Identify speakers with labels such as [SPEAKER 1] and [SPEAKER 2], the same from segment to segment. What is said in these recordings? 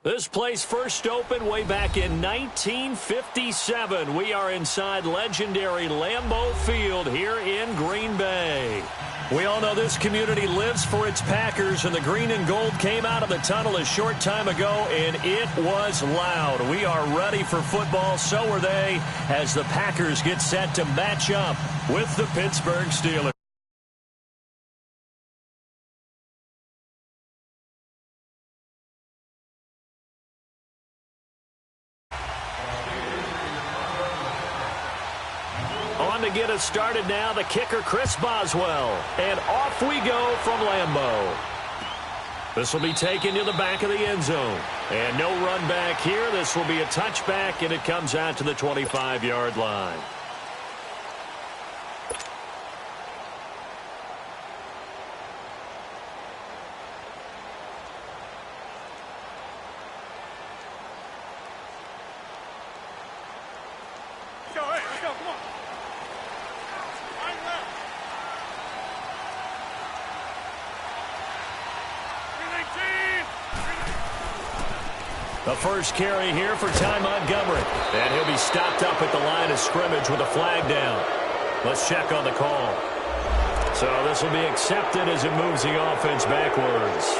[SPEAKER 1] This place first opened way back in 1957. We are inside legendary Lambeau Field here in Green Bay. We all know this community lives for its Packers, and the green and gold came out of the tunnel a short time ago, and it was loud. We are ready for football, so are they, as the Packers get set to match up with the Pittsburgh Steelers. To get us started now, the kicker, Chris Boswell. And off we go from Lambeau. This will be taken to the back of the end zone. And no run back here. This will be a touchback, and it comes out to the 25-yard line. The first carry here for Ty Montgomery. And he'll be stopped up at the line of scrimmage with a flag down. Let's check on the call. So this will be accepted as it moves the offense backwards.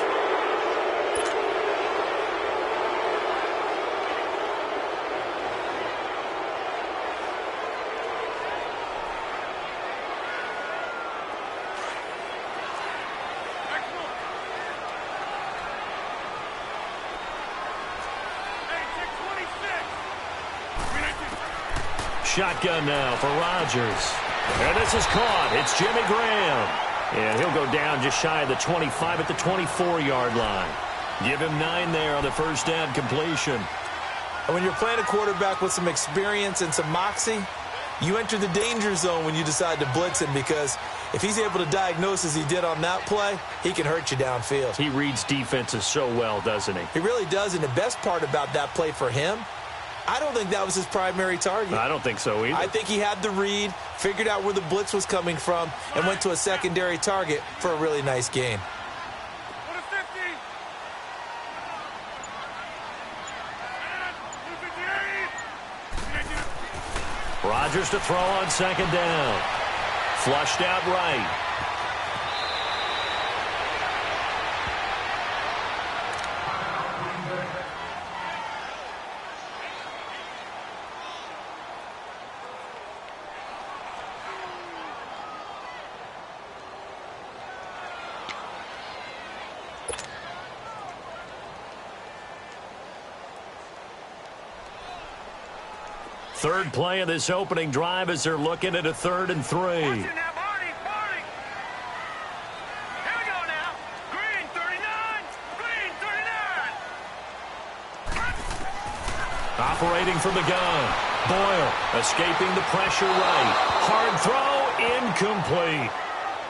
[SPEAKER 1] Shotgun now for Rodgers. And this is caught. It's Jimmy Graham. And he'll go down just shy of the 25 at the 24-yard line. Give him 9 there on the first down completion.
[SPEAKER 2] And when you're playing a quarterback with some experience and some moxie, you enter the danger zone when you decide to blitz him, because if he's able to diagnose as he did on that play, he can hurt you downfield.
[SPEAKER 1] He reads defenses so well, doesn't he?
[SPEAKER 2] He really does, and the best part about that play for him, I don't think that was his primary target.
[SPEAKER 1] I don't think so either.
[SPEAKER 2] I think he had the read, figured out where the blitz was coming from, and went to a secondary target for a really nice gain.
[SPEAKER 1] Rodgers to throw on second down. Flushed out right. Third play of this opening drive as they're looking at a 3rd and 3.
[SPEAKER 3] Now, Barney. Here we go now. Green 39. Green 39.
[SPEAKER 1] Operating from the gun. Boyle escaping the pressure right. Hard throw, incomplete.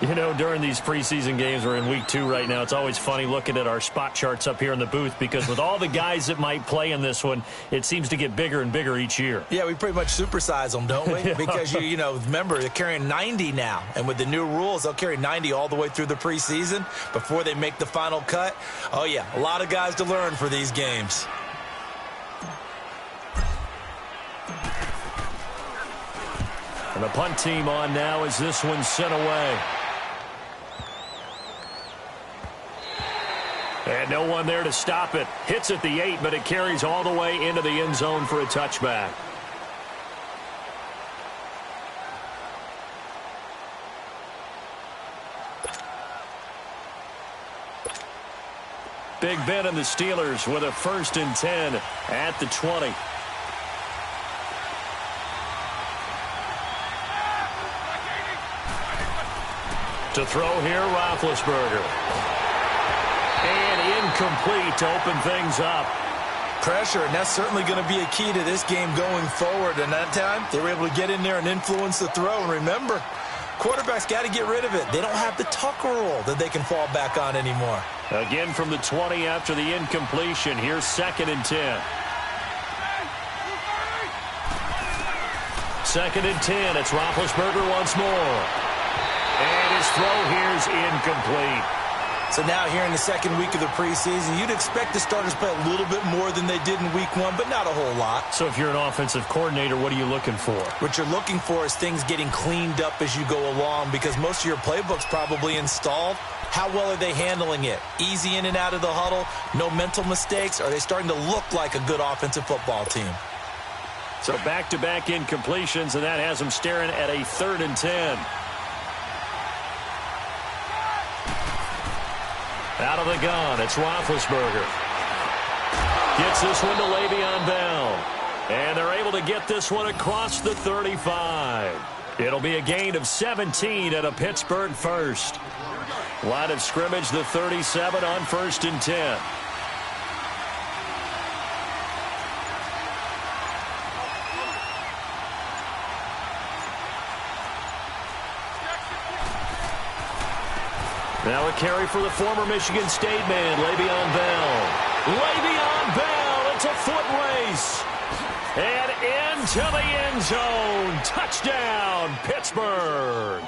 [SPEAKER 1] You know, during these preseason games, we're in week 2 right now, it's always funny looking at our spot charts up here in the booth, because with all the guys that might play in this one, it seems to get bigger and bigger each year.
[SPEAKER 2] Yeah, we pretty much supersize them, don't we? Because, you know, remember, they're carrying 90 now. And with the new rules, they'll carry 90 all the way through the preseason before they make the final cut. Oh, yeah, a lot of guys to learn for these games.
[SPEAKER 1] And the punt team on now as this one's sent away. And no one there to stop it. Hits at the 8, but it carries all the way into the end zone for a touchback. Big Ben and the Steelers with a 1st and 10 at the 20. To throw here, Roethlisberger. And incomplete to open things up.
[SPEAKER 2] Pressure, and that's certainly going to be a key to this game going forward. And that time, they were able to get in there and influence the throw. And remember, quarterbacks got to get rid of it. They don't have the Tucker rule that they can fall back on anymore.
[SPEAKER 1] Again from the 20 after the incompletion. Here's 2nd and 10. 2nd and 10. It's Roethlisberger once more. And his throw here's incomplete.
[SPEAKER 2] So now here in the second week of the preseason, you'd expect the starters to play a little bit more than they did in week one, but not a whole lot.
[SPEAKER 1] So if you're an offensive coordinator, what are you looking for?
[SPEAKER 2] What you're looking for is things getting cleaned up as you go along, because most of your playbook's probably installed. How well are they handling it? Easy in and out of the huddle? No mental mistakes? Are they starting to look like a good offensive football team?
[SPEAKER 1] So back-to-back incompletions, and that has them staring at a 3rd and 10. Out of the gun, it's Roethlisberger. Gets this one to Le'Veon Bell. And they're able to get this one across the 35. It'll be a gain of 17 at a Pittsburgh first. Line of scrimmage, the 37 on 1st and 10. Now a carry for the former Michigan State man, Le'Veon Bell. Le'Veon Bell, it's a foot race. And into the end zone. Touchdown, Pittsburgh.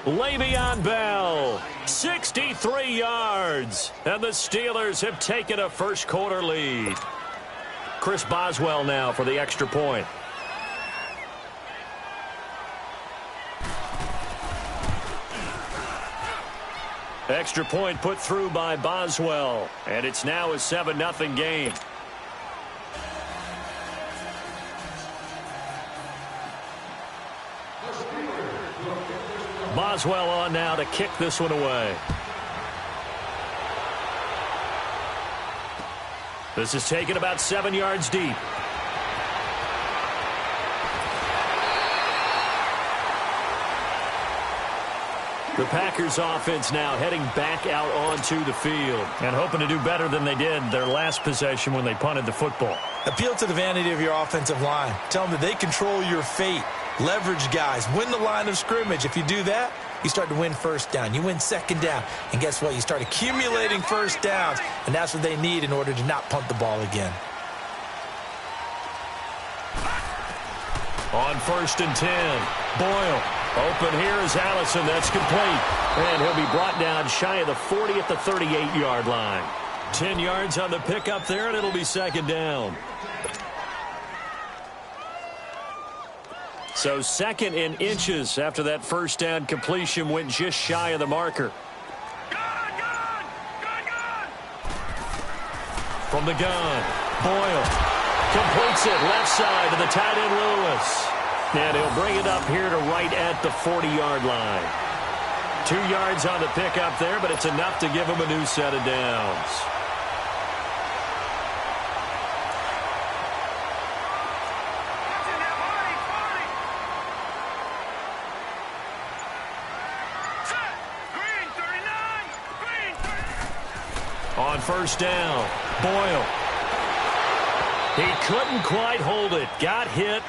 [SPEAKER 1] Le'Veon Bell, 63 yards. And the Steelers have taken a first-quarter lead. Chris Boswell now for the extra point. Extra point put through by Boswell. And it's now a 7-0 game. Boswell on now to kick this one away. This is taken about 7 yards deep. The Packers offense now heading back out onto the field and hoping to do better than they did their last possession when they punted the football.
[SPEAKER 2] Appeal to the vanity of your offensive line. Tell them that they control your fate. Leverage guys. Win the line of scrimmage. If you do that, you start to win first down. You win second down. And guess what? You start accumulating first downs. And that's what they need in order to not punt the ball again.
[SPEAKER 1] On 1st and 10, Boyle. Open here is Allison. That's complete. And he'll be brought down shy of the 40 at the 38-yard line. 10 yards on the pickup there, and it'll be second down. So 2nd in inches after that first down completion went just shy of the marker. From the gun, Boyle completes it left side to the tight end Lewis. And he'll bring it up here to right at the 40-yard line. 2 yards on the pickup there, but it's enough to give him a new set of downs. On 1st down, Boyle. He couldn't quite hold it. Got hit.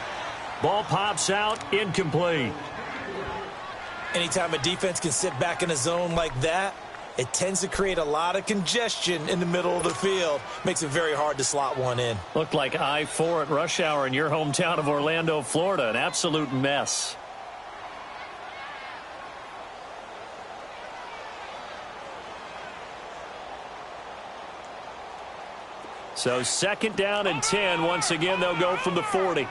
[SPEAKER 1] Ball pops out, incomplete.
[SPEAKER 2] Anytime a defense can sit back in a zone like that, it tends to create a lot of congestion in the middle of the field. Makes it very hard to slot one in.
[SPEAKER 1] Looked like I-4 at rush hour in your hometown of Orlando, Florida. An absolute mess. So 2nd down and 10. Once again, they'll go from the 40.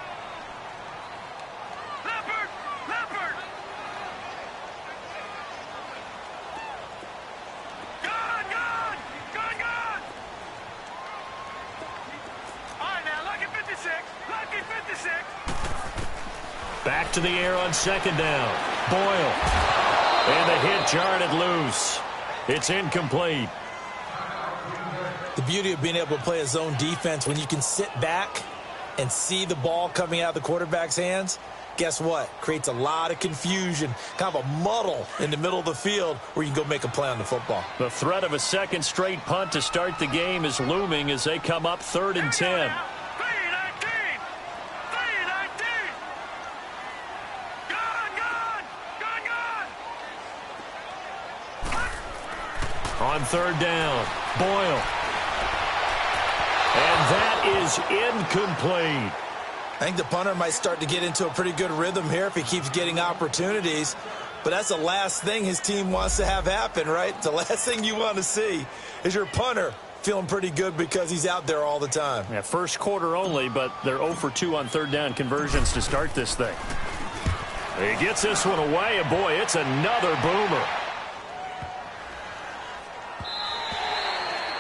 [SPEAKER 1] Back to the air on 2nd down. Boyle. And the hit jarred it loose. It's incomplete.
[SPEAKER 2] The beauty of being able to play a zone defense when you can sit back and see the ball coming out of the quarterback's hands, guess what? Creates a lot of confusion, kind of a muddle in the middle of the field where you can go make a play on the football.
[SPEAKER 1] The threat of a 2nd straight punt to start the game is looming as they come up 3rd and 10. On 3rd down, Boyle. And that is incomplete.
[SPEAKER 2] I think the punter might start to get into a pretty good rhythm here if he keeps getting opportunities. But that's the last thing his team wants to have happen, right? The last thing you want to see is your punter feeling pretty good because he's out there all the time.
[SPEAKER 1] Yeah, first quarter only, but they're 0 for 2 on third down conversions to start this thing. He gets this one away, and boy, it's another boomer.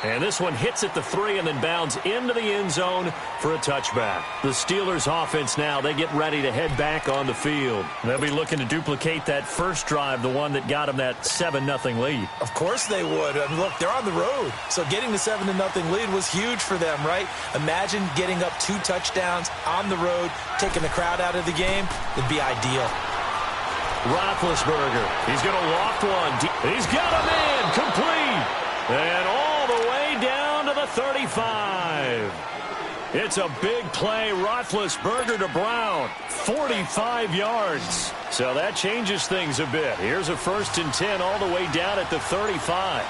[SPEAKER 1] And this one hits at the 3 and then bounds into the end zone for a touchback. The Steelers offense now, they get ready to head back on the field. They'll be looking to duplicate that first drive, the one that got them that 7-0 lead.
[SPEAKER 2] Of course they would. I mean, look, they're on the road. So getting the 7-0 lead was huge for them, right? Imagine getting up 2 touchdowns on the road, taking the crowd out of the game. It'd be ideal.
[SPEAKER 1] Roethlisberger, he's going to loft one. He's got a man complete. And all the way down to the 35. It's a big play. Roethlisberger to Brown. 45 yards. So that changes things a bit. Here's a 1st and 10 all the way down at the 35.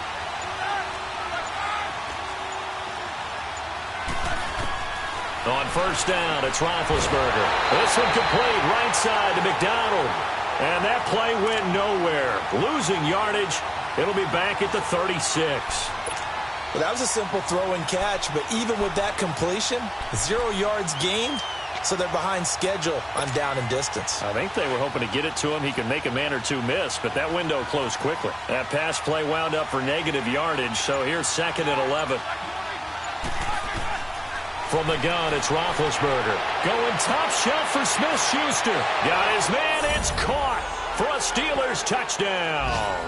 [SPEAKER 1] On 1st down, it's Roethlisberger. This one complete right side to McDonald. And that play went nowhere. Losing yardage. It'll be back at the 36.
[SPEAKER 2] Well, that was a simple throw and catch, but even with that completion, 0 yards gained, so they're behind schedule on down and distance.
[SPEAKER 1] I think they were hoping to get it to him. He could make a man or two miss, but that window closed quickly. That pass play wound up for negative yardage, so here's 2nd and 11. From the gun, it's Roethlisberger. Going top shelf for Smith-Schuster. Got his man, it's caught for a Steelers touchdown.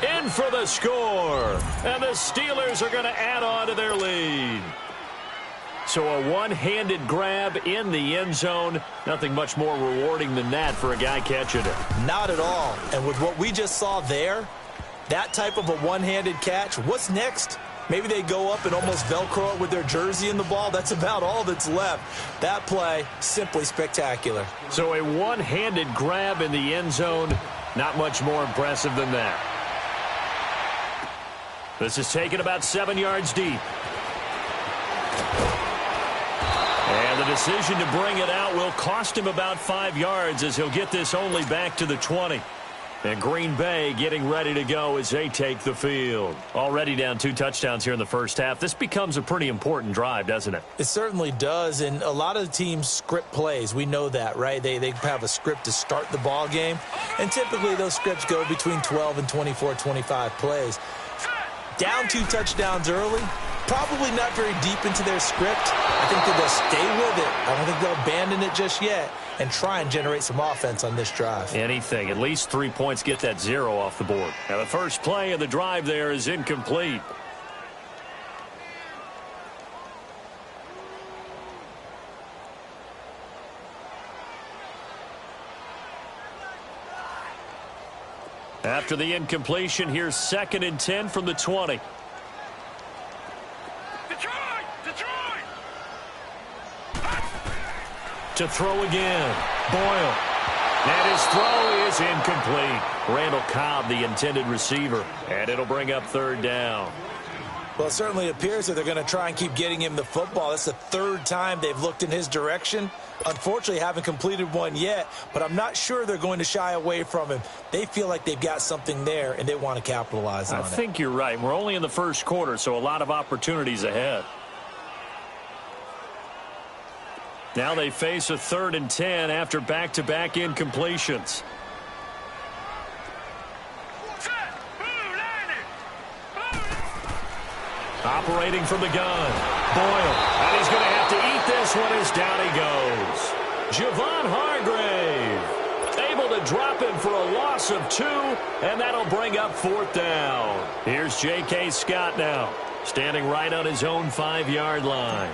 [SPEAKER 1] In for the score. And the Steelers are going to add on to their lead. So a one-handed grab in the end zone. Nothing much more rewarding than that for a guy catching it.
[SPEAKER 2] Not at all. And with what we just saw there, that type of a one-handed catch, what's next? Maybe they go up and almost Velcro it with their jersey in the ball. That's about all that's left. That play, simply spectacular.
[SPEAKER 1] So a one-handed grab in the end zone, not much more impressive than that. This is taken about 7 yards deep. And the decision to bring it out will cost him about 5 yards as he'll get this only back to the 20. And Green Bay getting ready to go as they take the field. Already down 2 touchdowns here in the first half. This becomes a pretty important drive, doesn't it?
[SPEAKER 2] It certainly does, and a lot of the teams script plays. We know that, right? They have a script to start the ball game, and typically those scripts go between 12 and 24, 25 plays. Down 2 touchdowns early, probably not very deep into their script. I think that they'll stay with it. I don't think they'll abandon it just yet and try and generate some offense on this drive.
[SPEAKER 1] Anything. At least 3 points, get that 0 off the board. Now the first play of the drive there is incomplete. After the incompletion, here's 2nd and 10 from the 20.
[SPEAKER 3] Detroit!
[SPEAKER 1] To throw again. Boyle. And his throw is incomplete. Randall Cobb, the intended receiver. And it'll bring up 3rd down.
[SPEAKER 2] Well, it certainly appears that they're going to try and keep getting him the football. That's the 3rd time they've looked in his direction. Unfortunately, haven't completed one yet, but I'm not sure they're going to shy away from him. They feel like they've got something there, and they want to capitalize on it.
[SPEAKER 1] I think you're right. We're only in the first quarter, so a lot of opportunities ahead. Now they face a 3rd and 10 after back-to-back incompletions. Operating from the gun. Boyle. And he's going to have to eat this one as down he goes. Javon Hargrave able to drop him for a loss of 2, and that'll bring up 4th down. Here's J.K. Scott now, standing right on his own 5-yard line.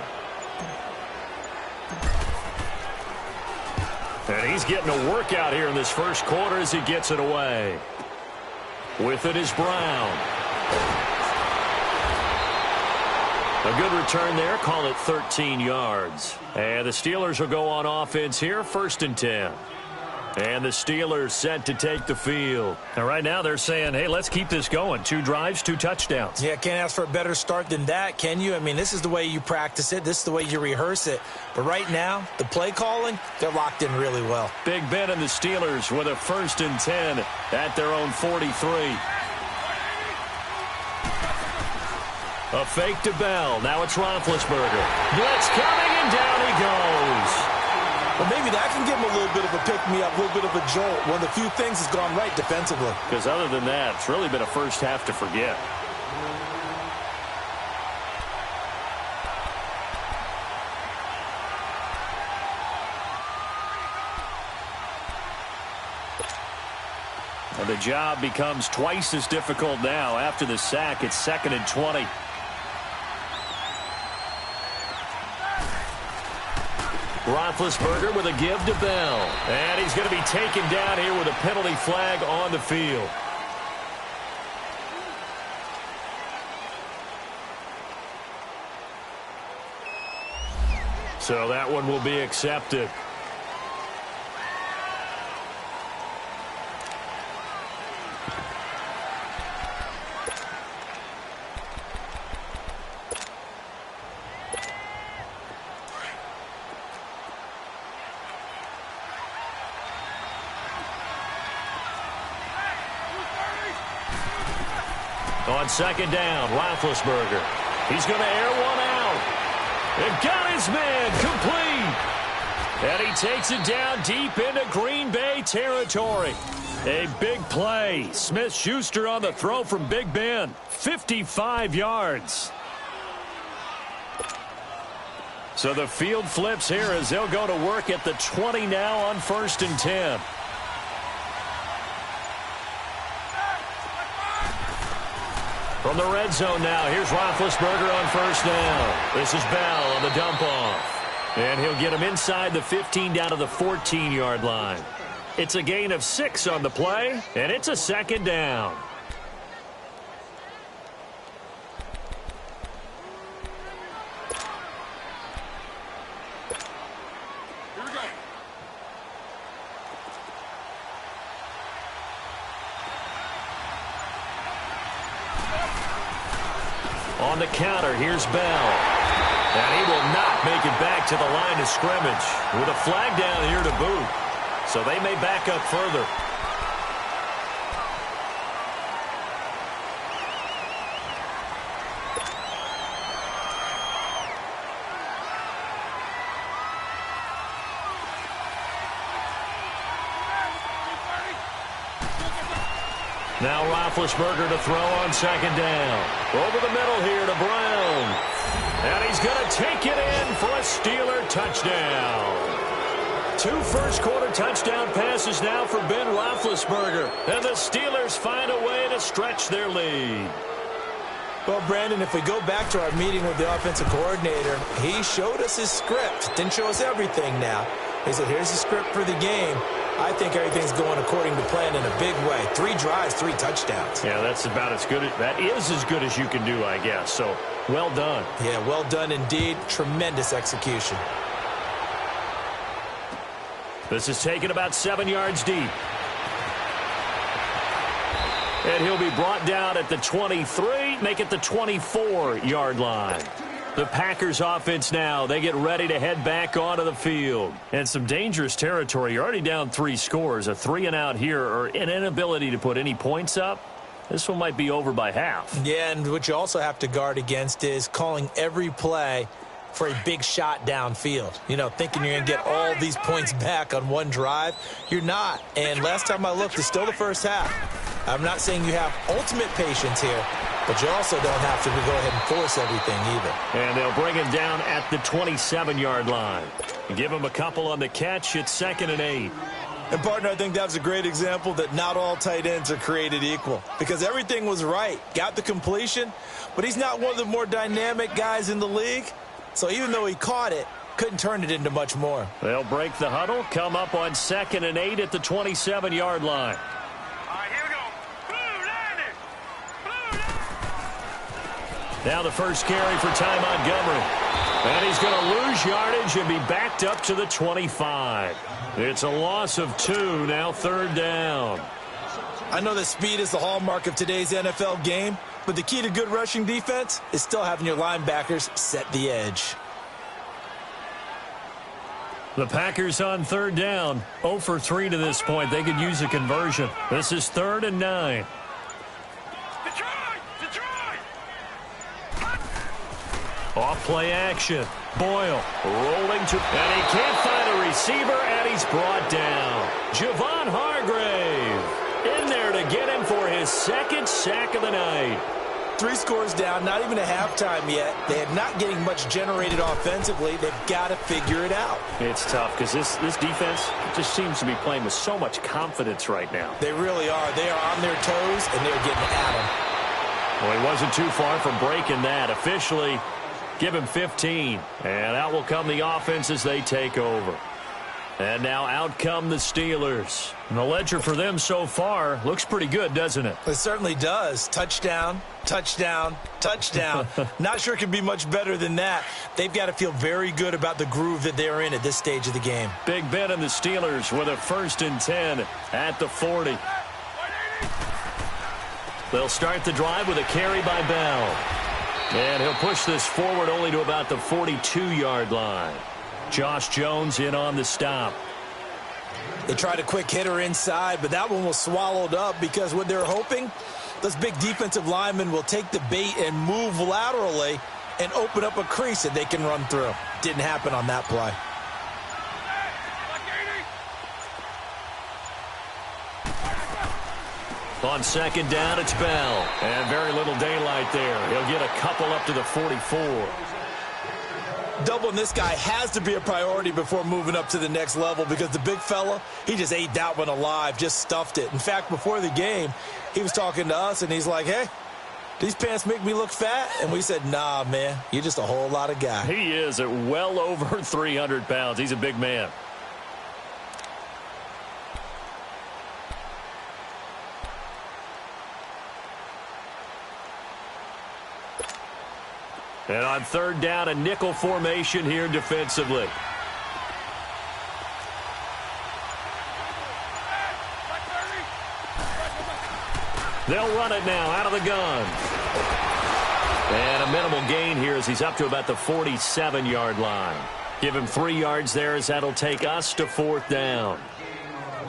[SPEAKER 1] And he's getting a workout here in this first quarter as he gets it away. With it is Brown. A good return there. Call it 13 yards. And the Steelers will go on offense here. 1st and 10. And the Steelers set to take the field. And right now they're saying, hey, let's keep this going. 2 drives, 2 touchdowns.
[SPEAKER 2] Yeah, can't ask for a better start than that, can you? I mean, this is the way you practice it. This is the way you rehearse it. But right now, the play calling, they're locked in really well.
[SPEAKER 1] Big Ben and the Steelers with a 1st and 10 at their own 43. A fake to Bell. Now it's Roethlisberger. Blitz coming, and down he goes.
[SPEAKER 2] Well, maybe that can give him a little bit of a pick-me-up, a little bit of a jolt. One of the few things has gone right defensively.
[SPEAKER 1] Because other than that, it's really been a first half to forget. And the job becomes twice as difficult now after the sack. It's 2nd and 20. Roethlisberger with a give to Bell. And he's going to be taken down here with a penalty flag on the field. So that one will be accepted. On 2nd down, Roethlisberger. He's going to air one out. And got his man complete. And he takes it down deep into Green Bay territory. A big play. Smith-Schuster on the throw from Big Ben. 55 yards. So the field flips here as they'll go to work at the 20 now on 1st and 10. From the red zone now, here's Roethlisberger on 1st down. This is Bell on the dump off. And he'll get him inside the 15 down to the 14-yard line. It's a gain of 6 on the play, and it's a 2nd down. On the counter, here's Bell. And he will not make it back to the line of scrimmage with a flag down here to boot. So they may back up further. Now Roethlisberger to throw on 2nd down. Over the middle here to Brown. And he's going to take it in for a Steeler touchdown. 2 first-quarter touchdown passes now for Ben Roethlisberger. And the Steelers find a way to stretch their lead.
[SPEAKER 2] Well, Brandon, if we go back to our meeting with the offensive coordinator, he showed us his script. Didn't show us everything now. He said, here's the script for the game. I think everything's going according to plan in a big way. 3 drives, 3 touchdowns.
[SPEAKER 1] Yeah, that's about as good. That is as good as you can do, I guess. So, well done.
[SPEAKER 2] Yeah, well done indeed. Tremendous execution.
[SPEAKER 1] This is taken about 7 yards deep. And he'll be brought down at the 23, make it the 24-yard line. The Packers offense now, they get ready to head back onto the field. And some dangerous territory. You're already down 3 scores. A 3-and-out here or an inability to put any points up. This one might be over by half.
[SPEAKER 2] Yeah, and what you also have to guard against is calling every play for a big shot downfield. You know, thinking you're going to get all these points back on one drive. You're not. And last time I looked, it's still the first half. I'm not saying you have ultimate patience here, but you also don't have to go ahead and force everything either.
[SPEAKER 1] And they'll bring him down at the 27-yard line. Give him a couple on the catch. It's 2nd and 8.
[SPEAKER 2] And, partner, I think that was a great example that not all tight ends are created equal because everything was right. Got the completion, but he's not one of the more dynamic guys in the league. So even though he caught it, couldn't turn it into much more.
[SPEAKER 1] They'll break the huddle, come up on 2nd and 8 at the 27-yard line. Now the first carry for Ty Montgomery. And he's going to lose yardage and be backed up to the 25. It's a loss of 2, now third down.
[SPEAKER 2] I know that speed is the hallmark of today's NFL game, but the key to good rushing defense is still having your linebackers set the edge.
[SPEAKER 1] The Packers on third down, 0 for 3 to this point. They could use a conversion. This is 3rd and 9. Off play action. Boyle rolling to, and he can't find a receiver, and he's brought down. Javon Hargrave in there to get him for his 2nd sack of the night.
[SPEAKER 2] 3 scores down, not even a halftime yet. They are not getting much generated offensively. They've got to figure it out.
[SPEAKER 1] It's tough because this defense just seems to be playing with so much confidence right now.
[SPEAKER 2] They really are. They are on their toes, and they're getting at them.
[SPEAKER 1] Well, he wasn't too far from breaking that. Officially, give him 15. And out will come the offense as they take over. And now out come the Steelers. And the ledger for them so far looks pretty good, doesn't it?
[SPEAKER 2] It certainly does. Touchdown, touchdown, touchdown. Not sure it can be much better than that. They've got to feel very good about the groove that they're in at this stage of the game.
[SPEAKER 1] Big Ben and the Steelers with a 1st and 10 at the 40. They'll start the drive with a carry by Bell. And he'll push this forward only to about the 42-yard line. Josh Jones in on the stop.
[SPEAKER 2] They tried a quick hitter inside, but that one was swallowed up because what they're hoping, those big defensive linemen will take the bait and move laterally and open up a crease that they can run through. Didn't happen on that play.
[SPEAKER 1] On 2nd down, it's Bell. And very little daylight there. He'll get a couple up to the 44.
[SPEAKER 2] Doubling this guy has to be a priority before moving up to the next level because the big fella, he just ate that one alive, just stuffed it. In fact, before the game, he was talking to us, and he's like, hey, these pants make me look fat? And we said, nah, man, you're just a whole lot of guy.
[SPEAKER 1] He is at well over 300 pounds. He's a big man. And on 3rd down, a nickel formation here defensively. They'll run it now out of the gun. And a minimal gain here as he's up to about the 47-yard line. Give him 3 yards there as that'll take us to 4th down.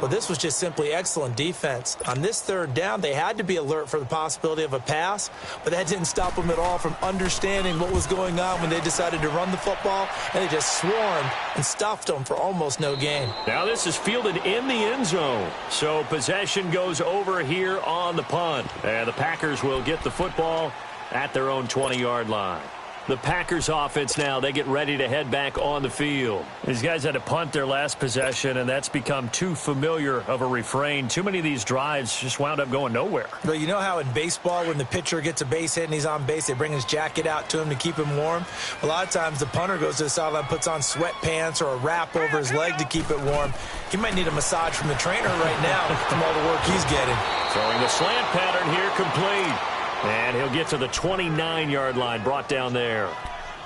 [SPEAKER 2] Well, this was just simply excellent defense. On this 3rd down, they had to be alert for the possibility of a pass, but that didn't stop them at all from understanding what was going on when they decided to run the football, and they just swarmed and stuffed them for almost no gain.
[SPEAKER 1] Now this is fielded in the end zone, so possession goes over here on the punt. And the Packers will get the football at their own 20-yard line. The Packers offense now, they get ready to head back on the field. These guys had to punt their last possession, and that's become too familiar of a refrain. Too many of these drives just wound up going nowhere.
[SPEAKER 2] But you know how in baseball, when the pitcher gets a base hit and he's on base, they bring his jacket out to him to keep him warm? A lot of times the punter goes to the sideline, puts on sweatpants or a wrap over his leg to keep it warm. He might need a massage from the trainer right now from all the work he's getting.
[SPEAKER 1] Throwing the slant pattern here complete. And he'll get to the 29-yard line, brought down there.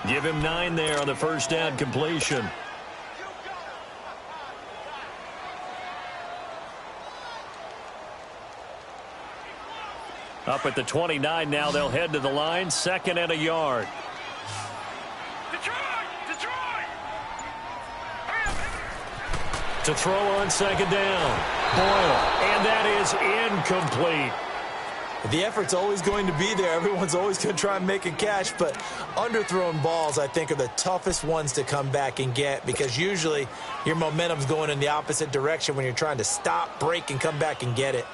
[SPEAKER 1] Give him 9 there on the 1st down completion. Up at the 29 now, they'll head to the line, 2nd and a yard.
[SPEAKER 3] Detroit!
[SPEAKER 1] To throw on 2nd down. Boyle, and that is incomplete.
[SPEAKER 2] The effort's always going to be there. Everyone's always going to try and make a catch, but underthrown balls, I think, are the toughest ones to come back and get because usually your momentum's going in the opposite direction when you're trying to stop, break, and come back and get it.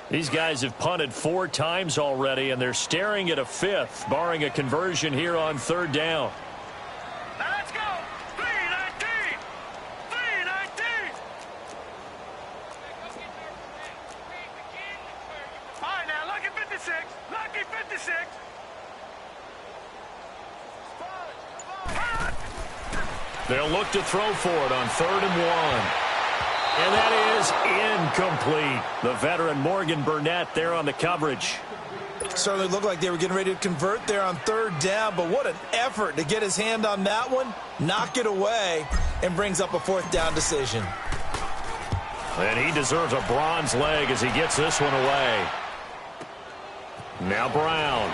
[SPEAKER 1] These guys have punted 4 times already, and they're staring at a 5th, barring a conversion here on 3rd down.
[SPEAKER 3] Now let's go! 3-19! 3-19! All right, now, lucky 56. Lucky 56.
[SPEAKER 1] They'll look to throw for it on 3rd and 1. And that is is incomplete. The veteran Morgan Burnett there on the coverage.
[SPEAKER 2] Certainly looked like they were getting ready to convert there on third down, but what an effort to get his hand on that one, knock it away, and brings up a fourth down decision.
[SPEAKER 1] And he deserves a bronze leg as he gets this one away. Now Brown.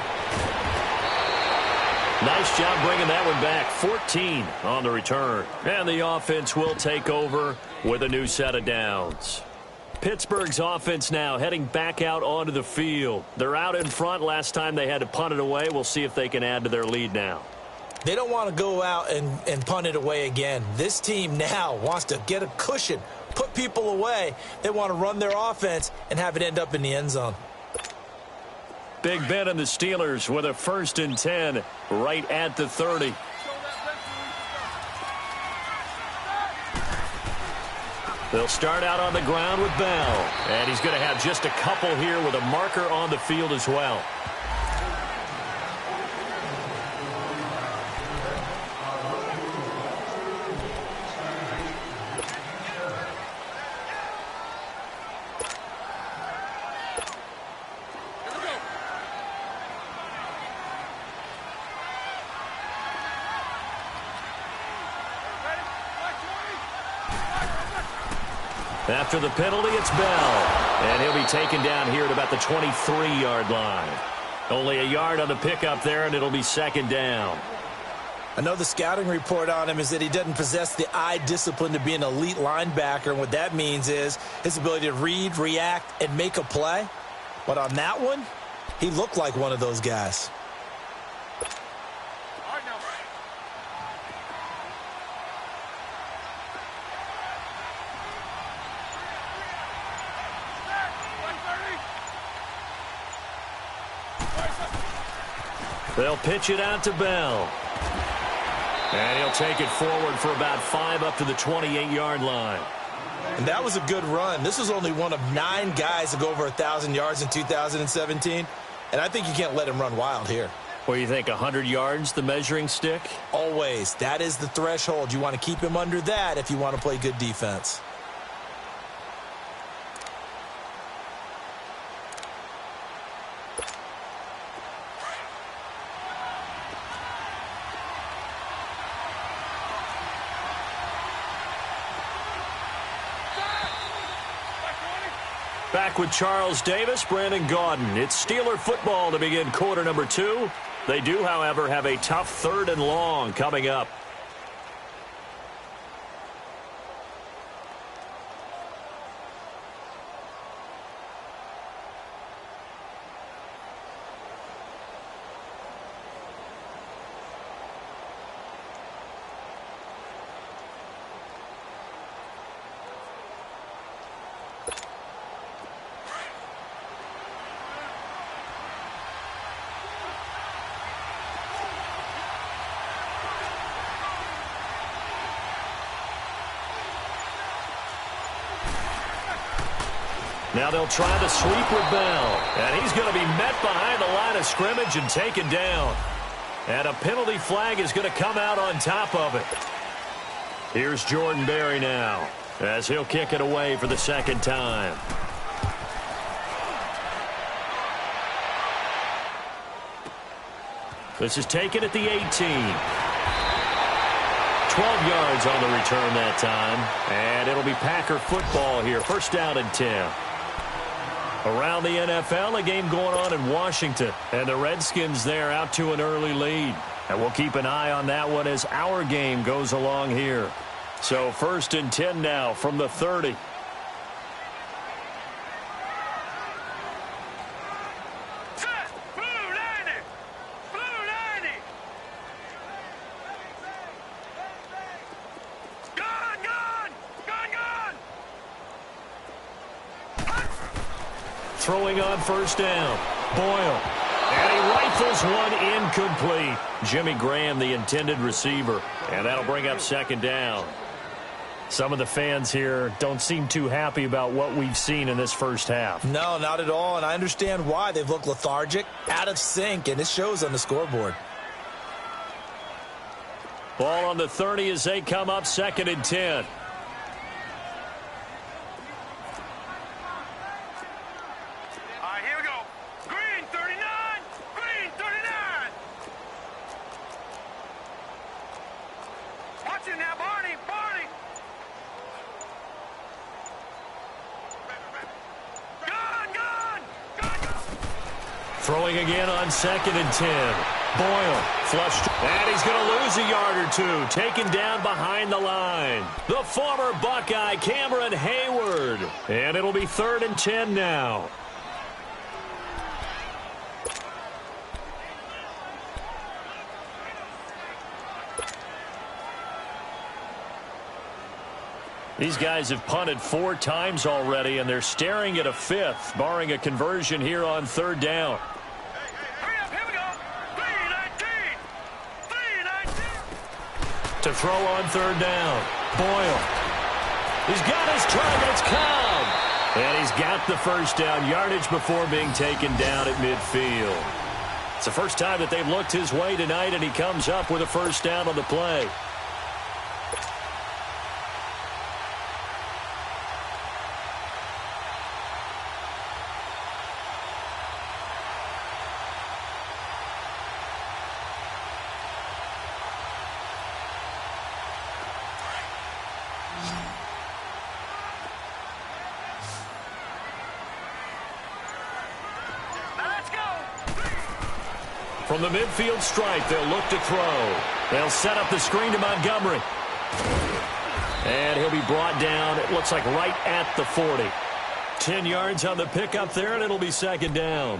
[SPEAKER 1] Nice job bringing that one back. 14 on the return. And the offense will take over with a new set of downs. Pittsburgh's offense now heading back out onto the field. They're out in front. Last time they had to punt it away. We'll see if they can add to their lead now.
[SPEAKER 2] They don't want to go out and punt it away again. This team now wants to get a cushion, put people away. They want to run their offense and have it end up in the end zone.
[SPEAKER 1] Big Ben and the Steelers with a 1st and 10 right at the 30. They'll start out on the ground with Bell. And he's going to have just a couple here with a marker on the field as well. After the penalty, it's Bell. And he'll be taken down here at about the 23-yard line. Only a yard on the pickup there, and it'll be 2nd down.
[SPEAKER 2] I know the scouting report on him is that he doesn't possess the eye discipline to be an elite linebacker. And what that means is his ability to read, react, and make a play. But on that one, he looked like one of those guys.
[SPEAKER 1] They'll pitch it out to Bell. And he'll take it forward for about 5 up to the 28-yard line.
[SPEAKER 2] And that was a good run. This is only one of 9 guys to go over 1,000 yards in 2017. And I think you can't let him run wild here.
[SPEAKER 1] What do you think, 100 yards, the measuring stick?
[SPEAKER 2] Always. That is the threshold. You want to keep him under that if you want to play good defense.
[SPEAKER 1] Back with Charles Davis, Brandon Gaudin. It's Steeler football to begin quarter number 2. They do, however, have a tough 3rd and long coming up. Now they'll try the sweep with Bell. And he's going to be met behind the line of scrimmage and taken down. And a penalty flag is going to come out on top of it. Here's Jordan Berry now as he'll kick it away for the 2nd time. This is taken at the 18. 12 yards on the return that time. And it'll be Packer football here. 1st down and 10. Around the NFL, a game going on in Washington. And the Redskins there out to an early lead. And we'll keep an eye on that one as our game goes along here. So 1st and 10 now from the 30. Throwing on 1st down. Boyle. And he rifles one incomplete. Jimmy Graham, the intended receiver. And that'll bring up 2nd down. Some of the fans here don't seem too happy about what we've seen in this first half.
[SPEAKER 2] No, not at all. And I understand why. They've looked lethargic, out of sync, and it shows on the scoreboard.
[SPEAKER 1] Ball on the 30 as they come up 2nd and 10.
[SPEAKER 3] right, here we go. Green 39. Green 39. Watch it now, Barney. Barney.
[SPEAKER 1] Throwing again on 2nd and 10. Boyle flushed. And he's going to lose a yard or two. Taken down behind the line. The former Buckeye, Cameron Hayward. And it'll be 3rd and 10 now. These guys have punted 4 times already, and they're staring at a 5th, barring a conversion here on 3rd down.
[SPEAKER 3] Hurry up, here we go. 319. 319.
[SPEAKER 1] To throw on 3rd down. Boyle. He's got his targets. Cobb. And he's got the first down yardage before being taken down at midfield. It's the first time that they've looked his way tonight, and he comes up with a first down on the play. From the midfield stripe, they'll look to throw. They'll set up the screen to Montgomery. And he'll be brought down, it looks like right at the 40. 10 yards on the pickup there, and it'll be 2nd down.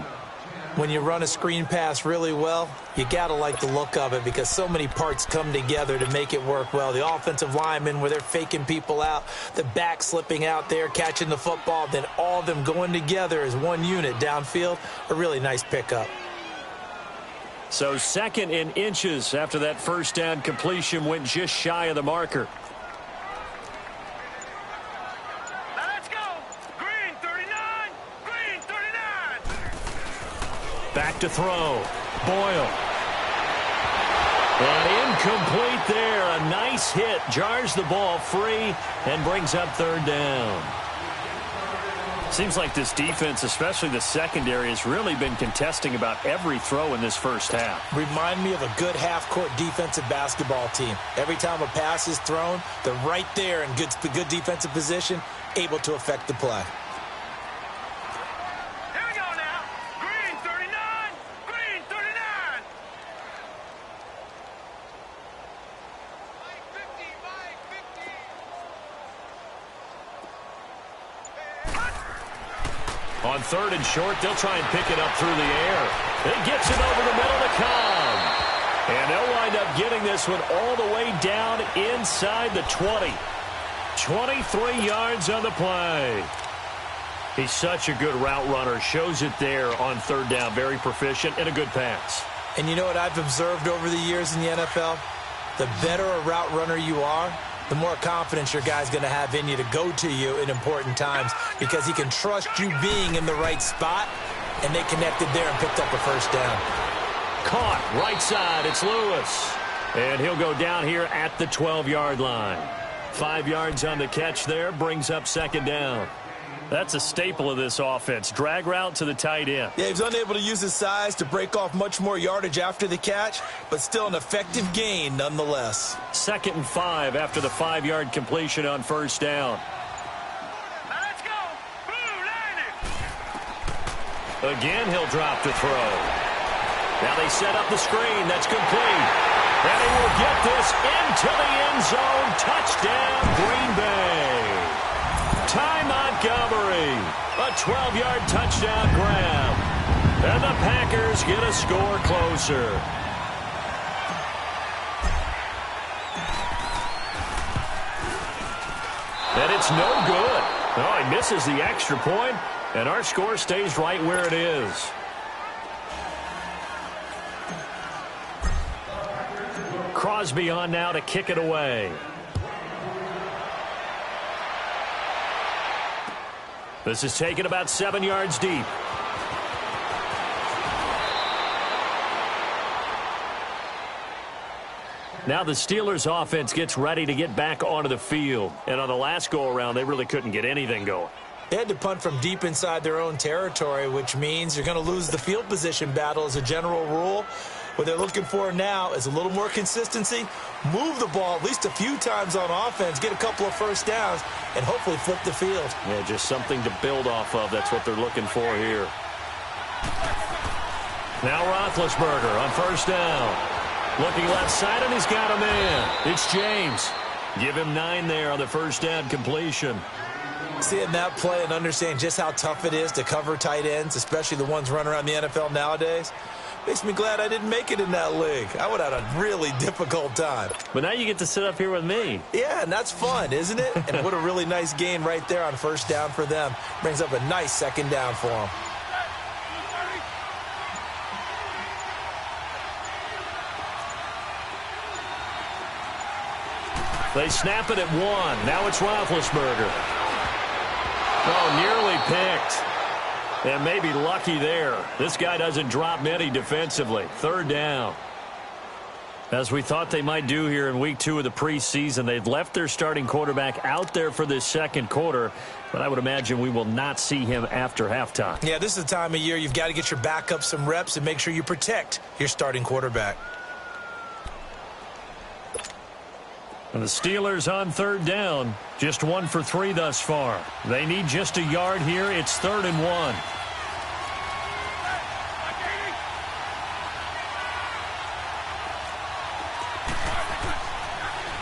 [SPEAKER 2] When you run a screen pass really well, you got to like the look of it because so many parts come together to make it work well. The offensive linemen, where they're faking people out, the back slipping out there, catching the football, then all of them going together as one unit downfield. A really nice pickup.
[SPEAKER 1] So 2nd in inches after that first down completion went just shy of the marker.
[SPEAKER 3] Now let's go. Green 39. Green 39.
[SPEAKER 1] Back to throw. Boyle. And incomplete there. A nice hit. Jars the ball free and brings up 3rd down. Seems like this defense, especially the secondary, has really been contesting about every throw in this first half.
[SPEAKER 2] Remind me of a good half-court defensive basketball team. Every time a pass is thrown, they're right there in good defensive position, able to affect the play.
[SPEAKER 3] Here we go now. Green 39. Green 39. Mike 50. Mike 50.
[SPEAKER 1] On 3rd and short, they'll try and pick it up through the air. It gets it over the middle to Cobb. And they'll wind up getting this one all the way down inside the 20. 23 yards on the play. He's such a good route runner. Shows it there on 3rd down. Very proficient and a good pass.
[SPEAKER 2] And you know what I've observed over the years in the NFL? The better a route runner you are, the more confidence your guy's going to have in you to go to you in important times because he can trust you being in the right spot, and they connected there and picked up a first down.
[SPEAKER 1] Caught right side. It's Lewis. And he'll go down here at the 12-yard line. 5 yards on the catch there. Brings up 2nd down. That's a staple of this offense. Drag route to the tight end.
[SPEAKER 2] Yeah, he's unable to use his size to break off much more yardage after the catch, but still an effective gain nonetheless.
[SPEAKER 1] 2nd and 5 after the 5-yard completion on first down.
[SPEAKER 3] Now let's go. Blue line.
[SPEAKER 1] Again, he'll drop to throw. Now they set up the screen. That's complete. And he will get this into the end zone. Touchdown, Green Bay. Ty Montgomery. A 12-yard touchdown grab. And the Packers get a score closer. And it's no good. Oh, he misses the extra point, and our score stays right where it is. Crosby on now to kick it away. This is taken about 7 yards deep. Now the Steelers offense gets ready to get back onto the field. And on the last go-around, they really couldn't get anything going.
[SPEAKER 2] They had to punt from deep inside their own territory, which means you're going to lose the field position battle as a general rule. What they're looking for now is a little more consistency, move the ball at least a few times on offense, get a couple of first downs, and hopefully flip the field.
[SPEAKER 1] Yeah, just something to build off of. That's what they're looking for here. Now Roethlisberger on first down. Looking left side, and he's got a man. It's James. Give him 9 there on the first down completion.
[SPEAKER 2] Seeing that play and understanding just how tough it is to cover tight ends, especially the ones running around the NFL nowadays, makes me glad I didn't make it in that league. I would have had a really difficult time.
[SPEAKER 1] But now you get to sit up here with me.
[SPEAKER 2] Yeah, and that's fun, isn't it? And what a really nice gain right there on first down for them. Brings up a nice second down for them.
[SPEAKER 1] They snap it at 1. Now it's Roethlisberger. Oh, nearly picked. And maybe lucky there. This guy doesn't drop many defensively. Third down. As we thought they might do here in week 2 of the preseason, they've left their starting quarterback out there for this second quarter, but I would imagine we will not see him after halftime.
[SPEAKER 2] Yeah, this is the time of year you've got to get your backup some reps and make sure you protect your starting quarterback.
[SPEAKER 1] And the Steelers on third down, just 1 for 3 thus far. They need just a yard here. It's 3rd and 1.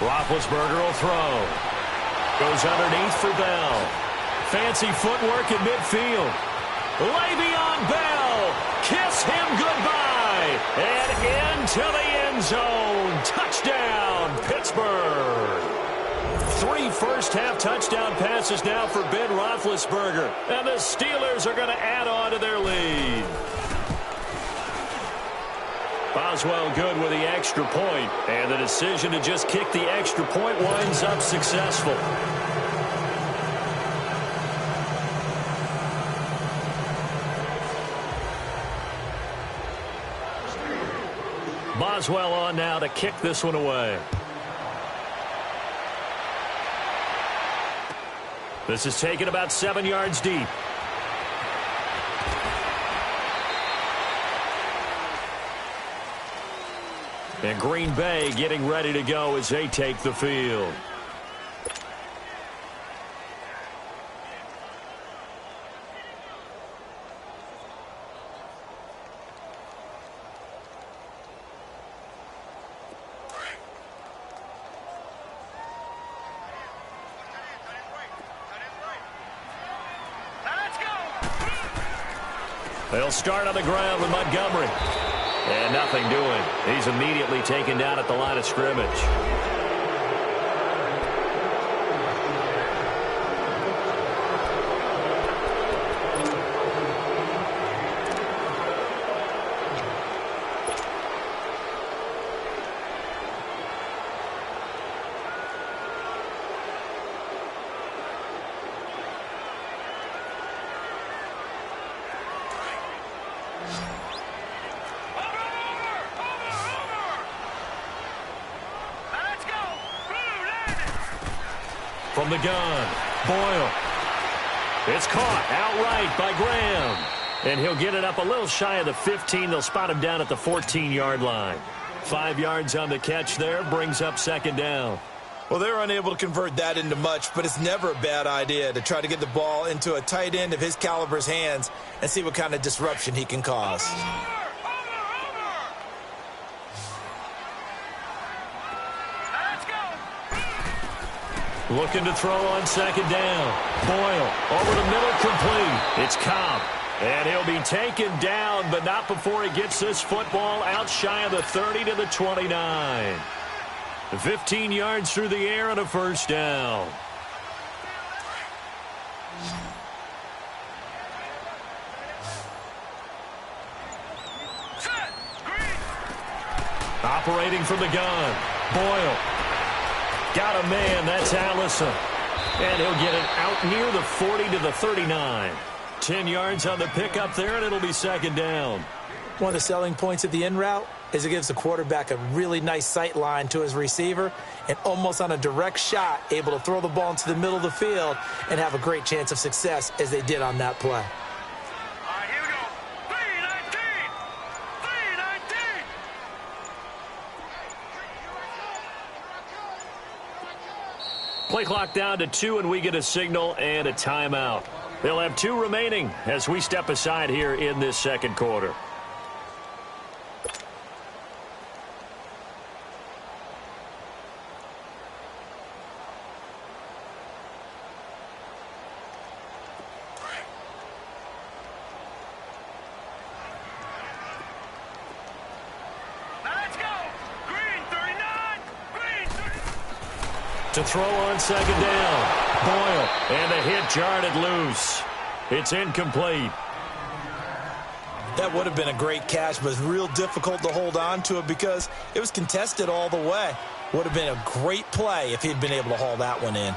[SPEAKER 1] Roethlisberger will throw. Goes underneath for Bell. Fancy footwork in midfield. Le'Veon Bell. Kiss him goodbye. And into the end zone. Touchdown, Pittsburgh. 3 first-half touchdown passes now for Ben Roethlisberger. And the Steelers are going to add on to their lead. Boswell good with the extra point, and the decision to just kick the extra point winds up successful. Boswell on now to kick this one away. This is taken about 7 yards deep. And Green Bay getting ready to go as they take the field. They'll start on the ground with Montgomery. And nothing doing. He's immediately taken down at the line of scrimmage. From the gun, Boyle. It's caught outright by Graham. And he'll get it up a little shy of the 15. They'll spot him down at the 14-yard line. 5 yards on the catch there, brings up second down.
[SPEAKER 2] Well, they were unable to convert that into much, but it's never a bad idea to try to get the ball into a tight end of his caliber's hands and see what kind of disruption he can cause.
[SPEAKER 1] Looking to throw on second down. Boyle over the middle, complete. It's Cobb. And he'll be taken down, but not before he gets this football out shy of the 30 to the 29. 15 yards through the air and a first down. Operating from the gun. Boyle. Got a man, that's Allison. And he'll get it out near the 40 to the 39. 10 yards on the pickup there, and it'll be second down.
[SPEAKER 2] One of the selling points of the in route is it gives the quarterback a really nice sight line to his receiver and almost on a direct shot able to throw the ball into the middle of the field and have a great chance of success as they did on that play.
[SPEAKER 3] All right, here we go. 319. 319.
[SPEAKER 1] Play clock down to 2, and we get a signal and a timeout. They'll have 2 remaining as we step aside here in this second quarter. To throw on second down. Boyle. And the hit jarred it loose. It's incomplete.
[SPEAKER 2] That would have been a great catch, but it's real difficult to hold on to it because it was contested all the way. Would have been a great play if he'd been able to haul that one in.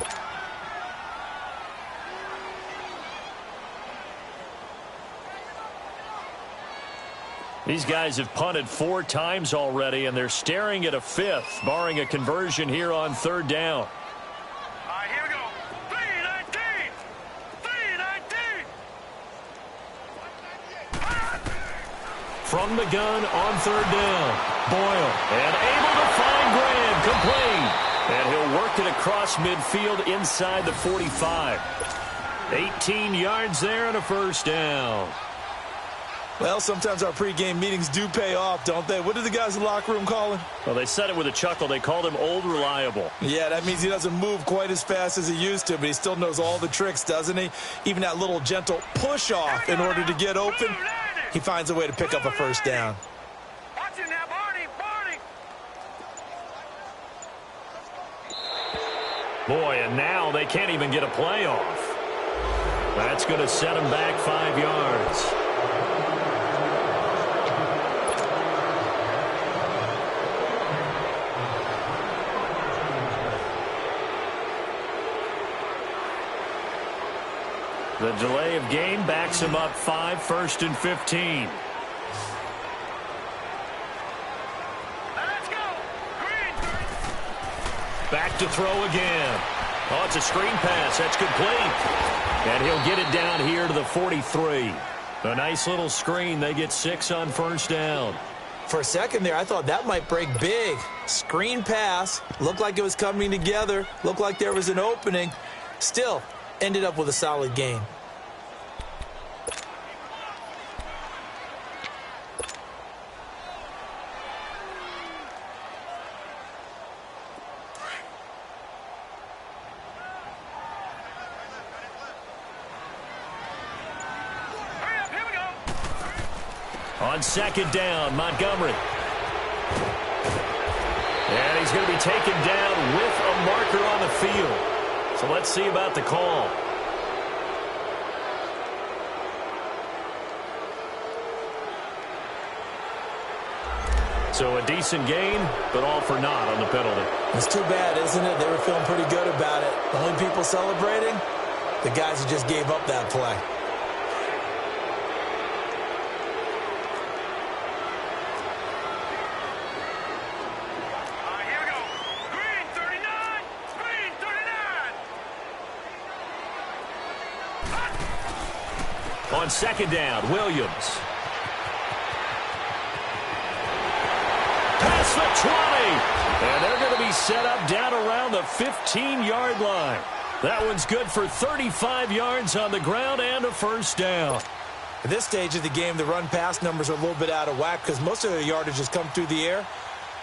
[SPEAKER 1] These guys have punted 4 times already, and they're staring at a 5th, barring a conversion here on third down.
[SPEAKER 3] All right, here we go. 319. 319.
[SPEAKER 1] From the gun on third down. Boyle. And able to find Graham. Complete. And he'll work it across midfield inside the 45. 18 yards there and a first down.
[SPEAKER 2] Well, sometimes our pregame meetings do pay off, don't they? What did the guys in the locker room call him?
[SPEAKER 1] Well, they said it with a chuckle. They called him Old Reliable.
[SPEAKER 2] Yeah, that means he doesn't move quite as fast as he used to, but he still knows all the tricks, doesn't he? Even that little gentle push-off in order to get open, he finds a way to pick up a first down.
[SPEAKER 3] Watch it now, Barney. Barney.
[SPEAKER 1] Boy, and now they can't even get a play off. That's going to set them back 5 yards. The delay of game backs him up 5, 1st and 15.
[SPEAKER 3] Let's go. Green.
[SPEAKER 1] Back to throw again. Oh, it's a screen pass. That's complete. And he'll get it down here to the 43. A nice little screen. They get 6 on first down.
[SPEAKER 2] For a second there, I thought that might break big. Screen pass. Looked like it was coming together. Looked like there was an opening. Still, ended up with a solid game.
[SPEAKER 3] Hurry up, here we go.
[SPEAKER 1] On second down, Montgomery. And he's going to be taken down with a marker on the field. So let's see about the call. So a decent gain, but all for naught on the penalty.
[SPEAKER 2] It's too bad, isn't it? They were feeling pretty good about it. The only people celebrating, the guys who just gave up that play.
[SPEAKER 3] All right, here we go. Green 39. Green 39.
[SPEAKER 1] On second down, Williams. Past the 20. And they're going to be set up down around the 15-yard line. That one's good for 35 yards on the ground and a first down.
[SPEAKER 2] At this stage of the game, the run-pass numbers are a little bit out of whack because most of their yardage has come through the air.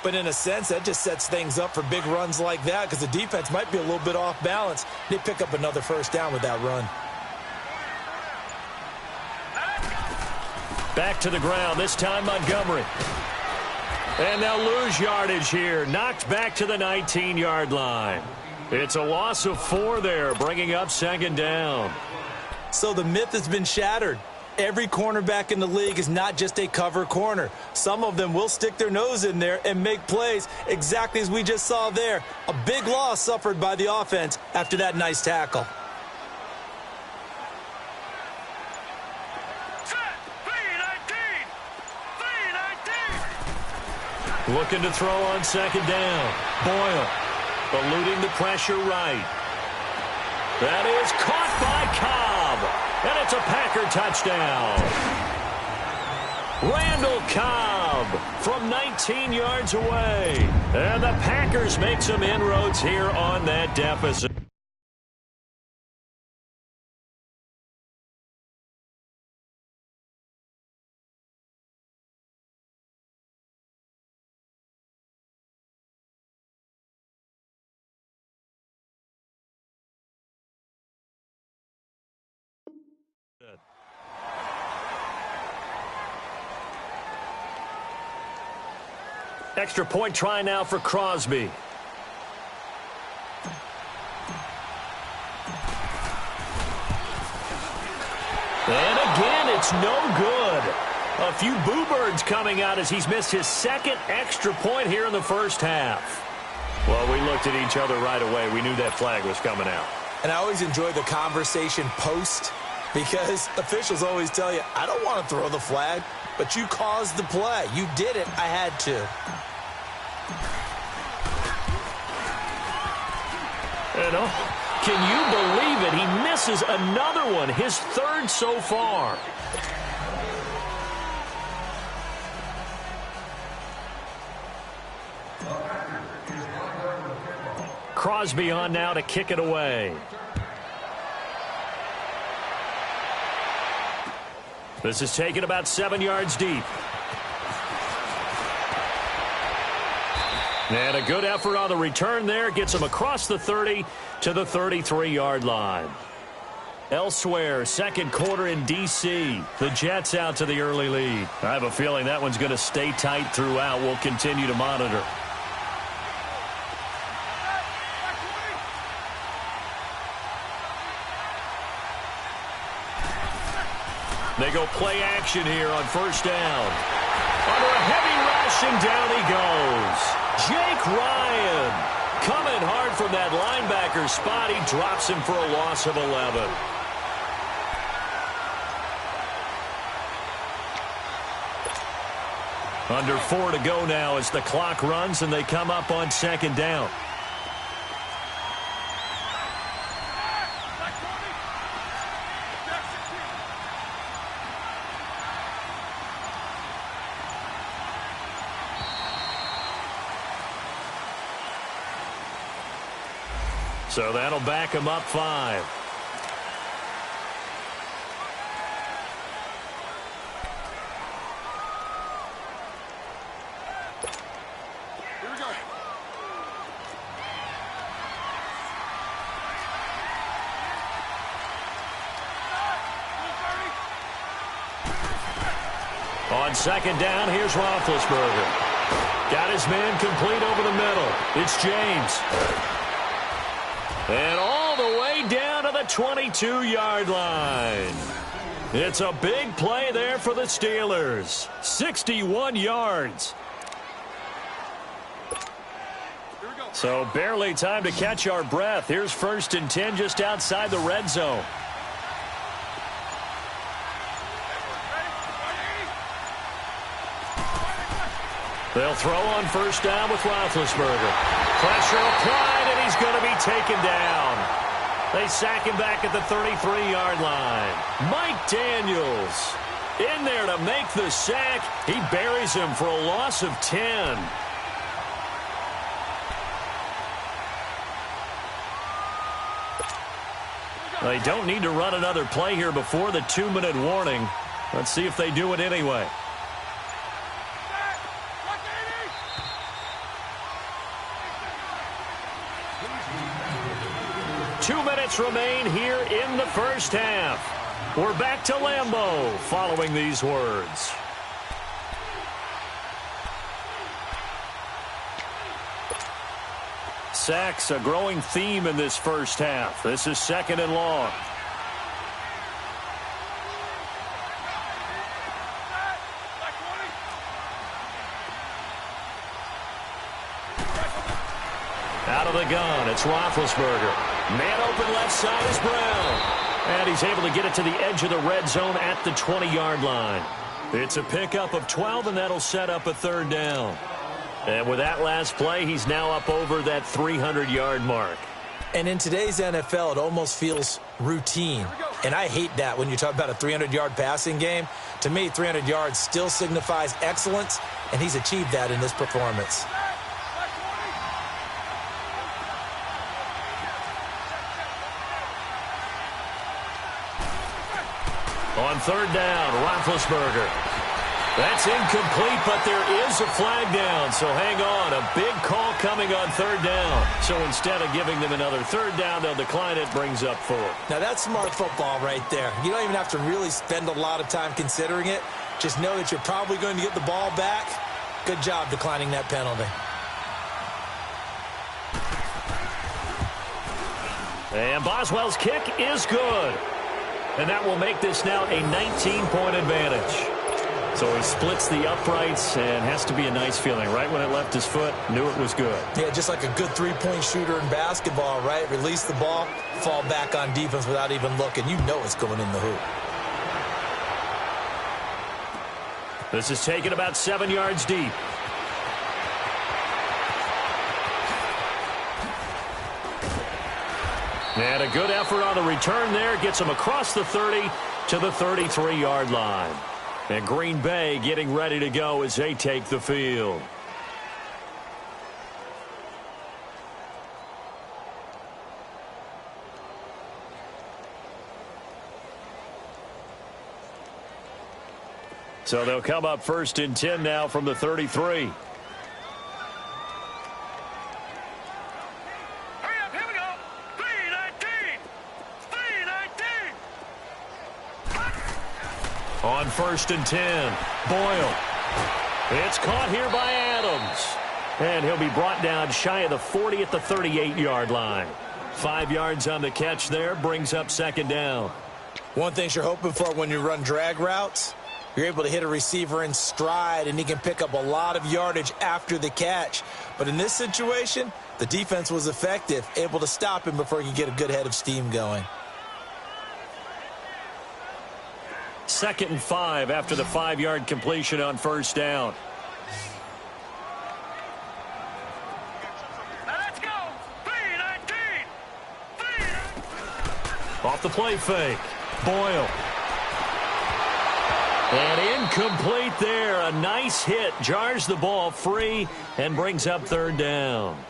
[SPEAKER 2] But in a sense, that just sets things up for big runs like that because the defense might be a little bit off balance. They pick up another first down with that run.
[SPEAKER 1] Back to the ground, this time Montgomery. And they'll lose yardage here. Knocked back to the 19-yard line. It's a loss of 4 there, bringing up second down.
[SPEAKER 2] So the myth has been shattered. Every cornerback in the league is not just a cover corner. Some of them will stick their nose in there and make plays exactly as we just saw there. A big loss suffered by the offense after that nice tackle.
[SPEAKER 3] Set. 319.
[SPEAKER 1] Looking to throw on second down. Boyle eluding the pressure right. That is caught by Cobb. And it's a Packer touchdown. Randall Cobb from 19 yards away. And the Packers make some inroads here on that deficit. Extra point try now for Crosby. And again, it's no good. A few boo birds coming out as he's missed his second extra point here in the first half. Well, we looked at each other right away. We knew that flag was coming out.
[SPEAKER 2] And I always enjoy the conversation post because officials always tell you, I don't want to throw the flag, but you caused the play. You did it. I had to.
[SPEAKER 1] And can you believe it? He misses another one, his third so far. Crosby on now to kick it away. This is taken about 7 yards deep. And a good effort on the return there. Gets him across the 30 to the 33-yard line. Elsewhere, second quarter in D.C. The Jets out to the early lead. I have a feeling that one's going to stay tight throughout. We'll continue to monitor. They go play action here on first down. Under a heavy rush, and down he goes. Jake Ryan coming hard from that linebacker spot. He drops him for a loss of 11. Under 4 to go now as the clock runs, and they come up on second down. So that'll back him up 5.
[SPEAKER 3] Here we go.
[SPEAKER 1] On second down, here's Roethlisberger. Got his man complete over the middle. It's James. And all the way down to the 22-yard line. It's a big play there for the Steelers. 61 yards. So barely time to catch our breath. Here's 1st and 10 just outside the red zone. They'll throw on first down with Roethlisberger. Pressure applied, and he's going to be taken down. They sack him back at the 33-yard line. Mike Daniels in there to make the sack. He buries him for a loss of 10. They don't need to run another play here before the 2-minute warning. Let's see if they do it anyway. 2 minutes remain here in the first half. We're back to Lambeau following these words. Sacks, a growing theme in this first half. This is 2nd and long. Out of the gun, it's Roethlisberger. Man open left side is Brown. And he's able to get it to the edge of the red zone at the 20-yard line. It's a pickup of 12, and that'll set up a 3rd down. And with that last play, he's now up over that 300-yard mark.
[SPEAKER 2] And in today's NFL, it almost feels routine. And I hate that when you talk about a 300-yard passing game. To me, 300 yards still signifies excellence, and he's achieved that in this performance.
[SPEAKER 1] On third down, Roethlisberger. That's incomplete, but there is a flag down, so hang on. A big call coming on third down. So instead of giving them another third down, they'll decline it, brings up 4.
[SPEAKER 2] Now, that's smart football right there. You don't even have to really spend a lot of time considering it. Just know that you're probably going to get the ball back. Good job declining that penalty.
[SPEAKER 1] And Boswell's kick is good. And that will make this now a 19-point advantage. So he splits the uprights and has to be a nice feeling. Right when it left his foot, knew it was good.
[SPEAKER 2] Yeah, just like a good three-point shooter in basketball, right? Release the ball, fall back on defense without even looking. You know it's going in the hoop.
[SPEAKER 1] This is taken about 7 yards deep. And a good effort on the return there. Gets him across the 30 to the 33-yard line. And Green Bay getting ready to go as they take the field. So they'll come up 1st and 10 now from the 33. On 1st and 10, Boyle. It's caught here by Adams. And he'll be brought down shy of the 40 at the 38-yard line. 5 yards on the catch there, brings up 2nd down.
[SPEAKER 2] One thing you're hoping for when you run drag routes, you're able to hit a receiver in stride, and he can pick up a lot of yardage after the catch. But in this situation, the defense was effective, able to stop him before he could get a good head of steam going.
[SPEAKER 1] 2nd and 5 after the 5-yard completion on 1st down.
[SPEAKER 3] Let's go. 3-19.
[SPEAKER 1] Off the play fake. Boyle. And incomplete there. A nice hit. Jars the ball free and brings up 3rd down.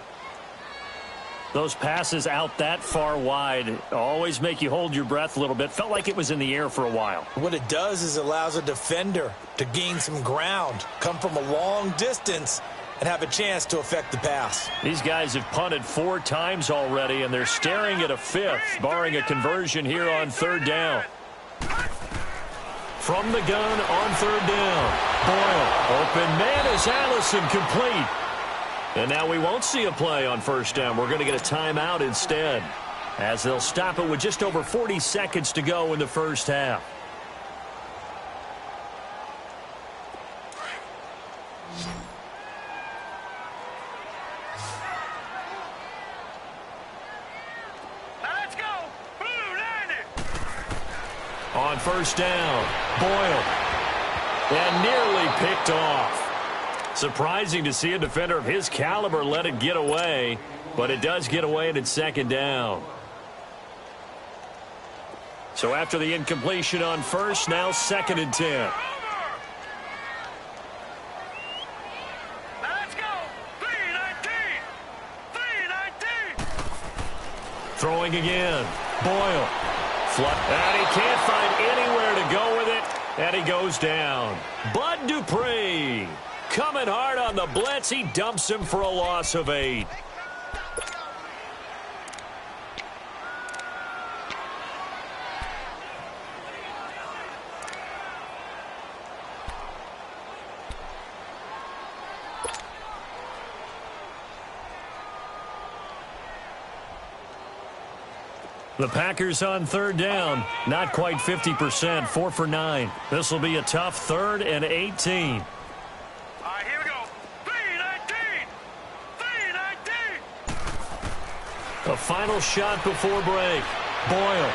[SPEAKER 1] Those passes out that far wide always make you hold your breath a little bit. Felt like it was in the air for a while.
[SPEAKER 2] What it does is it allows a defender to gain some ground, come from a long distance, and have a chance to affect the pass.
[SPEAKER 1] These guys have punted 4 times already, and they're staring at a 5th, barring a conversion here on 3rd down. From the gun on 3rd down. Boyle, open man is Allison, complete. And now we won't see a play on 1st down. We're going to get a timeout instead, as they'll stop it with just over 40 seconds to go in the 1st half.
[SPEAKER 3] Let's go. Blue 90.
[SPEAKER 1] On 1st down, Boyle. And nearly picked off. Surprising to see a defender of his caliber let it get away, but it does get away and it's 2nd down. So after the incompletion on 1st, now 2nd and 10.
[SPEAKER 3] Let's go. 3-19. 3-19.
[SPEAKER 1] Throwing again. Boyle. And he can't find anywhere to go with it, and he goes down. Bud Dupree. Coming hard on the blitz. He dumps him for a loss of 8. The Packers on 3rd down. Not quite 50%. 4 for 9. This will be a tough 3rd and 18. A final shot before break. Boyle.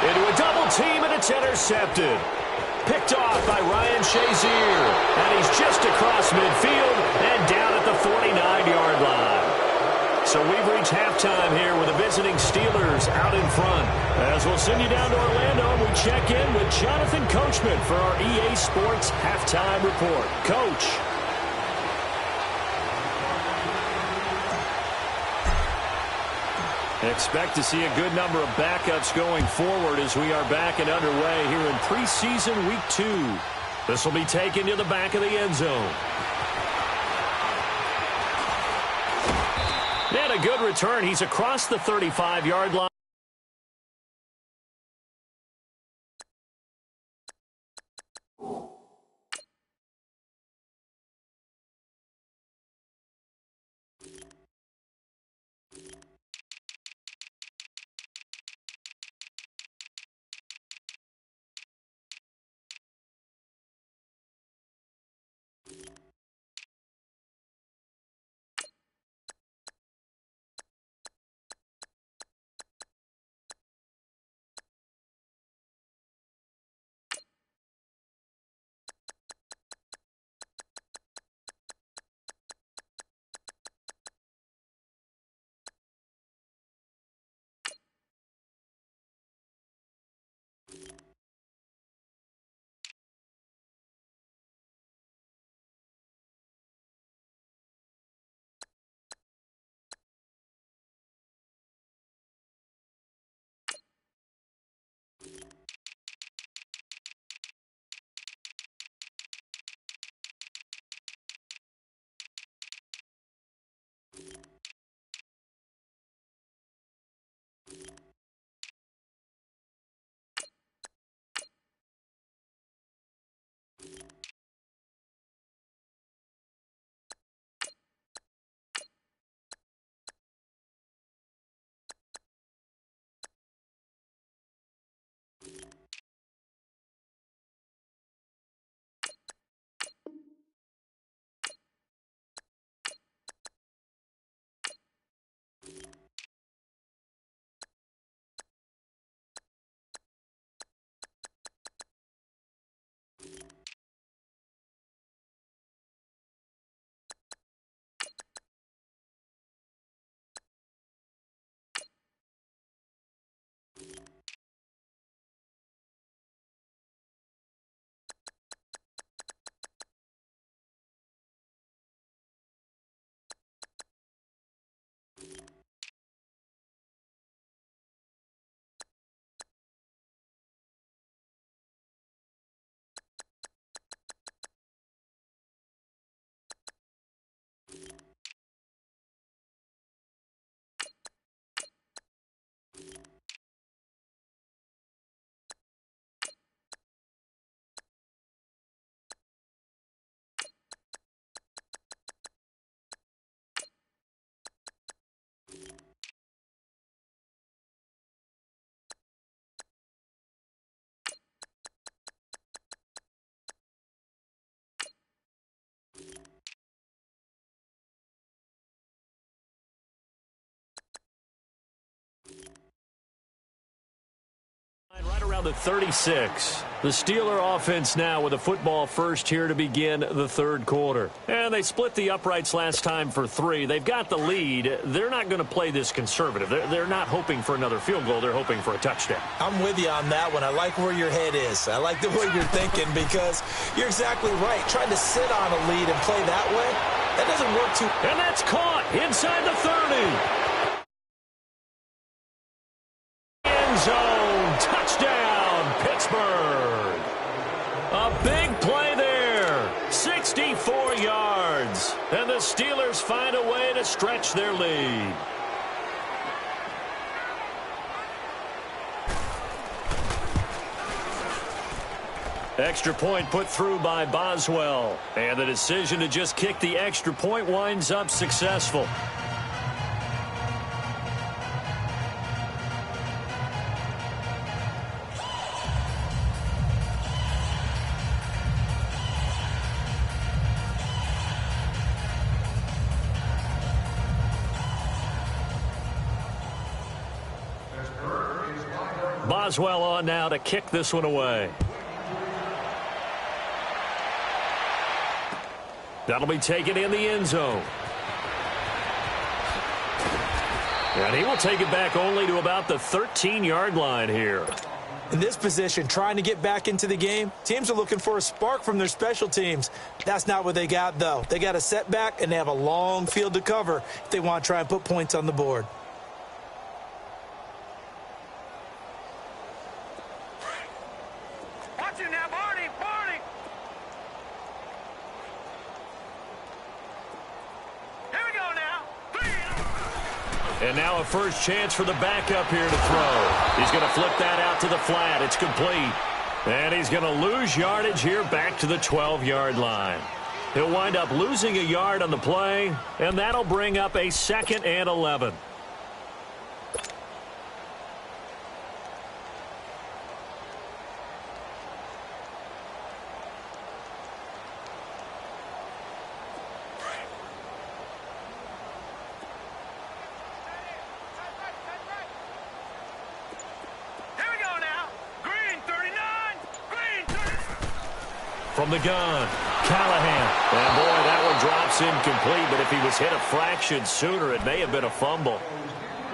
[SPEAKER 1] Into a double team, and it's intercepted. Picked off by Ryan Shazier. And he's just across midfield and down at the 49-yard line. So we've reached halftime here with the visiting Steelers out in front. As we'll send you down to Orlando, and we check in with Jonathan Coachman for our EA Sports Halftime Report. Coach. Expect to see a good number of backups going forward as we are back and underway here in preseason week 2. This will be taken to the back of the end zone. And a good return. He's across the 35-yard line. Right around the 36. The Steeler offense now with a football first here to begin the third quarter. And they split the uprights last time for 3. They've got the lead. They're not going to play this conservative. They're not hoping for another field goal. They're hoping for a touchdown.
[SPEAKER 2] I'm with you on that one. I like where your head is. I like the way you're thinking because you're exactly right. Trying to sit on a lead and play that way, that doesn't work too.
[SPEAKER 1] And that's caught inside the 30. End zone. Touchdown, Pittsburgh. A big play there. 64 yards. And the Steelers find a way to stretch their lead. Extra point put through by Boswell. And the decision to just kick the extra point winds up successful. Boswell on now to kick this one away. That'll be taken in the end zone. And he will take it back only to about the 13-yard line here.
[SPEAKER 2] In this position, trying to get back into the game, teams are looking for a spark from their special teams. That's not what they got, though. They got a setback, and they have a long field to cover if they want to try and put points on the board.
[SPEAKER 3] Watch it now, Barney, Barney. Here we go now.
[SPEAKER 1] And now a first chance for the backup here to throw. He's going to flip that out to the flat. It's complete. And he's going to lose yardage here back to the 12-yard line. He'll wind up losing a yard on the play, and that'll bring up a 2nd and 11. From the gun, Callahan. And, boy, that one drops incomplete, but if he was hit a fraction sooner, it may have been a fumble.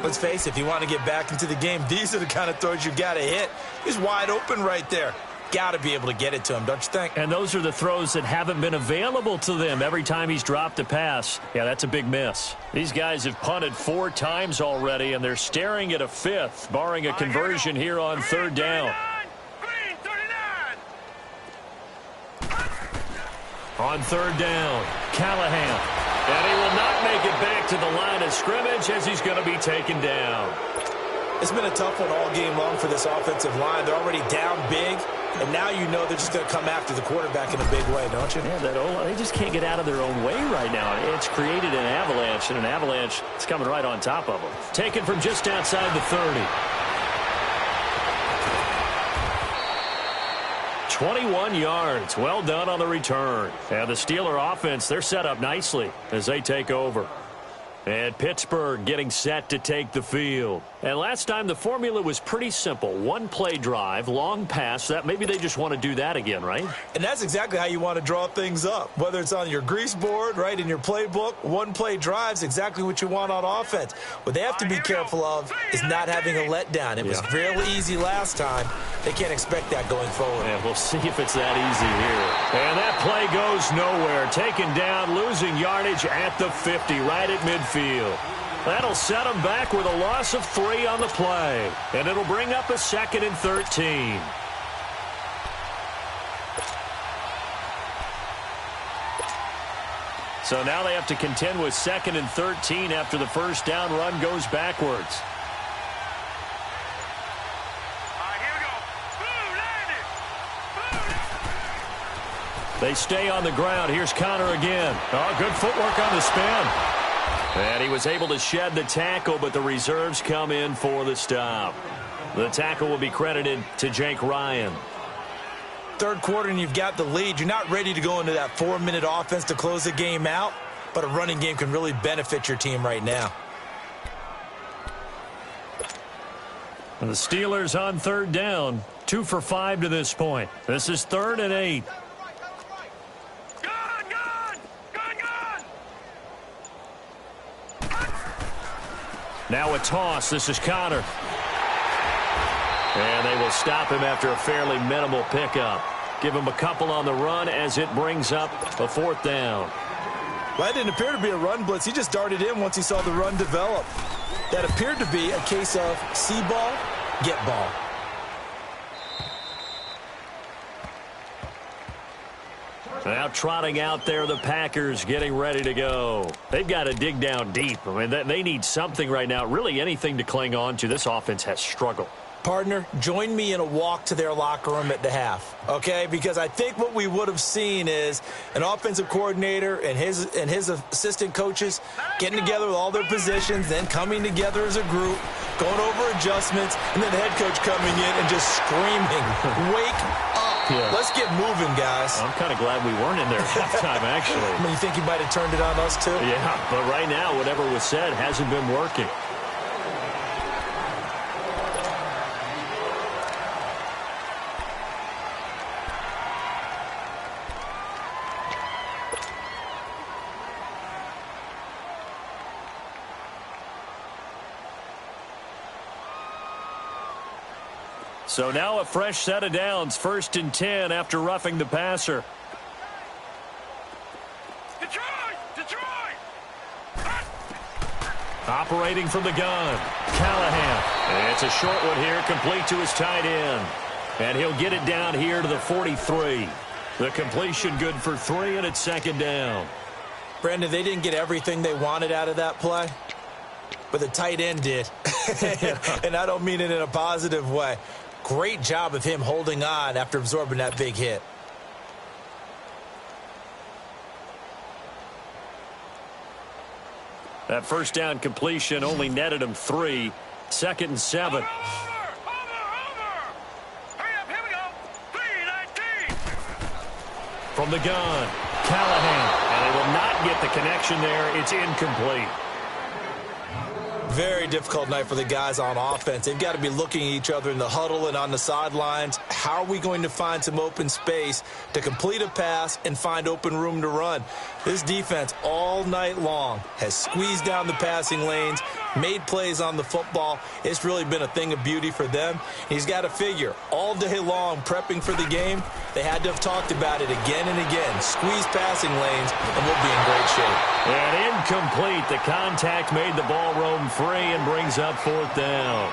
[SPEAKER 2] Let's face it, if you want to get back into the game, these are the kind of throws you got to hit. He's wide open right there. Got to be able to get it to him, don't you think?
[SPEAKER 1] And those are the throws that haven't been available to them every time he's dropped a pass. Yeah, that's a big miss. These guys have punted 4 times already, and they're staring at a 5th, barring a conversion here on 3rd down. On 3rd down, Callahan. And he will not make it back to the line of scrimmage as he's going to be taken down.
[SPEAKER 2] It's been a tough one all game long for this offensive line. They're already down big, and now you know they're just going to come after the quarterback in a big way, don't you?
[SPEAKER 1] Yeah, they just can't get out of their own way right now. It's created an avalanche, and an avalanche is coming right on top of them. Taken from just outside the 30. 21 yards. Well done on the return. And the Steeler offense, they're set up nicely as they take over. And Pittsburgh getting set to take the field. And last time the formula was pretty simple. 1-play drive, long pass. That maybe they just want to do that again, right?
[SPEAKER 2] And that's exactly how you want to draw things up. Whether it's on your grease board, right, in your playbook, 1-play drive's exactly what you want on offense. What they have to be careful of is not having a letdown. It was fairly easy last time. They can't expect that going forward.
[SPEAKER 1] And we'll see if it's that easy here. And that play goes nowhere. Taken down, losing yardage at the 50, right at midfield. That'll set them back with a loss of 3 on the play. And it'll bring up a 2nd and 13. So now they have to contend with 2nd and 13 after the first down run goes backwards. They stay on the ground. Here's Connor again. Oh, good footwork on the spin. And he was able to shed the tackle, but the reserves come in for the stop. The tackle will be credited to Jake Ryan.
[SPEAKER 2] 3rd quarter and you've got the lead. You're not ready to go into that 4-minute offense to close the game out, but a running game can really benefit your team right now.
[SPEAKER 1] And the Steelers on 3rd down, 2 for 5 to this point. This is 3rd and 8. Now a toss. This is Connor. And they will stop him after a fairly minimal pickup. Give him a couple on the run as it brings up a 4th down.
[SPEAKER 2] Well, that didn't appear to be a run blitz. He just darted in once he saw the run develop. That appeared to be a case of see ball, get ball.
[SPEAKER 1] Now trotting out there, the Packers getting ready to go. They've got to dig down deep. I mean, they need something right now, really anything to cling on to. This offense has struggled.
[SPEAKER 2] Partner, join me in a walk to their locker room at the half, okay? Because I think what we would have seen is an offensive coordinator and his assistant coaches getting together with all their positions, then coming together as a group, going over adjustments, and then the head coach coming in and just screaming, wake up. Yeah. Let's get moving, guys.
[SPEAKER 1] I'm kind of glad we weren't in there at halftime, actually.
[SPEAKER 2] I mean, you think he might have turned it on us, too?
[SPEAKER 1] Yeah, but right now, whatever was said hasn't been working. So now a fresh set of downs, 1st and 10 after roughing the passer.
[SPEAKER 3] Detroit!
[SPEAKER 1] Operating from the gun, Callahan. It's a short one here, complete to his tight end. And he'll get it down here to the 43. The completion good for 3, and it's 2nd down.
[SPEAKER 2] Brandon, they didn't get everything they wanted out of that play, but the tight end did. And I don't mean it in a positive way. Great job of him holding on after absorbing that big hit.
[SPEAKER 1] That 1st down completion only netted him 3. 2nd and 7.
[SPEAKER 3] Over! Hurry up, here we go. 3:19.
[SPEAKER 1] From the gun, Callahan. And they will not get the connection there. It's incomplete.
[SPEAKER 2] Very difficult night for the guys on offense. They've got to be looking at each other in the huddle and on the sidelines. How are we going to find some open space to complete a pass and find open room to run? This defense all night long has squeezed down the passing lanes, made plays on the football. It's really been a thing of beauty for them. He's got to figure all day long prepping for the game. They had to have talked about it again and again. Squeeze passing lanes and we'll be in great shape.
[SPEAKER 1] And incomplete. The contact made the ball roam free and brings up 4th down.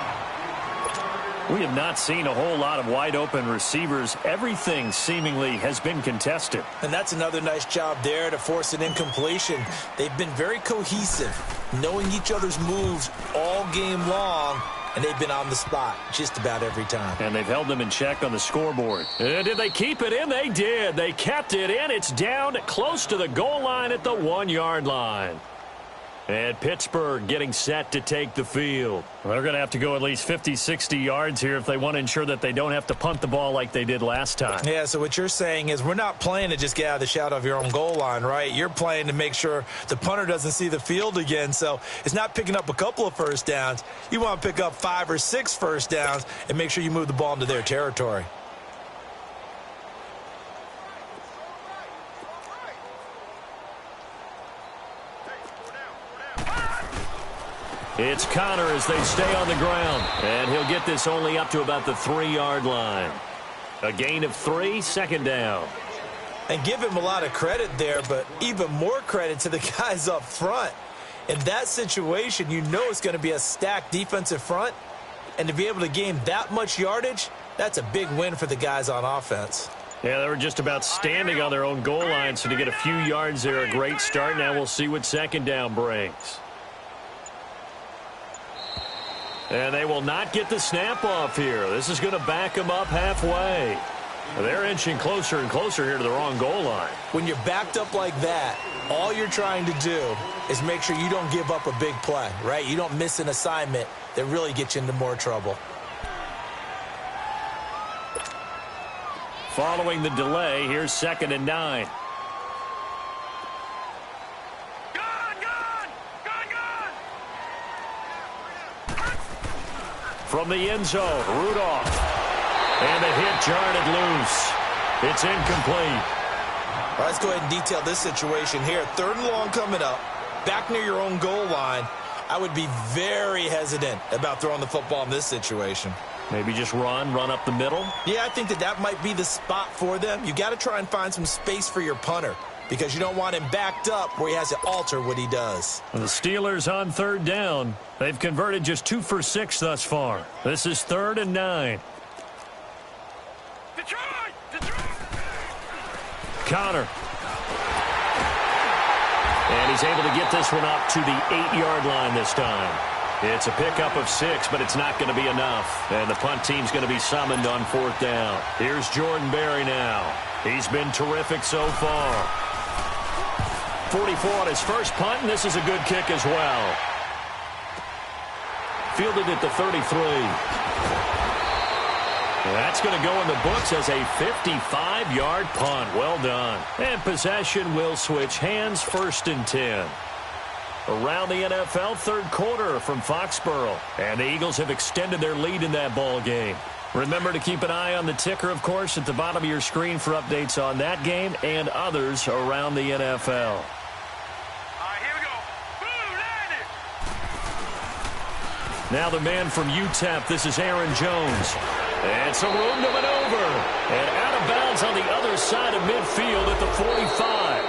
[SPEAKER 1] We have not seen a whole lot of wide open receivers. Everything seemingly has been contested.
[SPEAKER 2] And that's another nice job there to force an incompletion. They've been very cohesive, knowing each other's moves all game long, and they've been on the spot just about every time.
[SPEAKER 1] And they've held them in check on the scoreboard. And did they keep it in? They did. They kept it in. It's down close to the goal line at the 1-yard line. And Pittsburgh getting set to take the field. They're going to have to go at least 50, 60 yards here if they want to ensure that they don't have to punt the ball like they did last time.
[SPEAKER 2] Yeah, so what you're saying is we're not playing to just get out of the shadow of your own goal line, right? You're playing to make sure the punter doesn't see the field again. So it's not picking up a couple of 1st downs. You want to pick up 5 or 6 1st downs and make sure you move the ball into their territory.
[SPEAKER 1] It's Connor as they stay on the ground. And he'll get this only up to about the 3-yard line. A gain of 3, 2nd down.
[SPEAKER 2] And give him a lot of credit there, but even more credit to the guys up front. In that situation, you know it's going to be a stacked defensive front. And to be able to gain that much yardage, that's a big win for the guys on offense.
[SPEAKER 1] Yeah, they were just about standing on their own goal line, so to get a few yards there, a great start. Now we'll see what 2nd down brings. And they will not get the snap off here. This is going to back them up halfway. They're inching closer and closer here to their own goal line.
[SPEAKER 2] When you're backed up like that, all you're trying to do is make sure you don't give up a big play, right? You don't miss an assignment that really gets you into more trouble.
[SPEAKER 1] Following the delay, here's 2nd and 9. From the end zone, Rudolph. And the hit jarred it loose. It's incomplete.
[SPEAKER 2] All right, let's go ahead and detail this situation here. 3rd and long coming up, back near your own goal line. I would be very hesitant about throwing the football in this situation.
[SPEAKER 1] Maybe just run up the middle?
[SPEAKER 2] Yeah, I think that might be the spot for them. You got to try and find some space for your punter because you don't want him backed up where he has to alter what he does.
[SPEAKER 1] The Steelers on 3rd down. They've converted just 2 for 6 thus far. This is 3rd and 9.
[SPEAKER 3] Detroit!
[SPEAKER 1] Connor. And he's able to get this one up to the 8-yard line this time. It's a pickup of 6, but it's not going to be enough. And the punt team's going to be summoned on 4th down. Here's Jordan Berry now. He's been terrific so far. 44 on his first punt, and this is a good kick as well. Fielded at the 33. That's going to go in the books as a 55-yard punt. Well done. And possession will switch hands, 1st and 10. Around the NFL, 3rd quarter from Foxborough. And the Eagles have extended their lead in that ball game. Remember to keep an eye on the ticker, of course, at the bottom of your screen for updates on that game and others around the NFL.
[SPEAKER 3] Here we go. Blue landed.
[SPEAKER 1] Now the man from UTEP, this is Aaron Jones. And some room to maneuver. And out of bounds on the other side of midfield at the 45.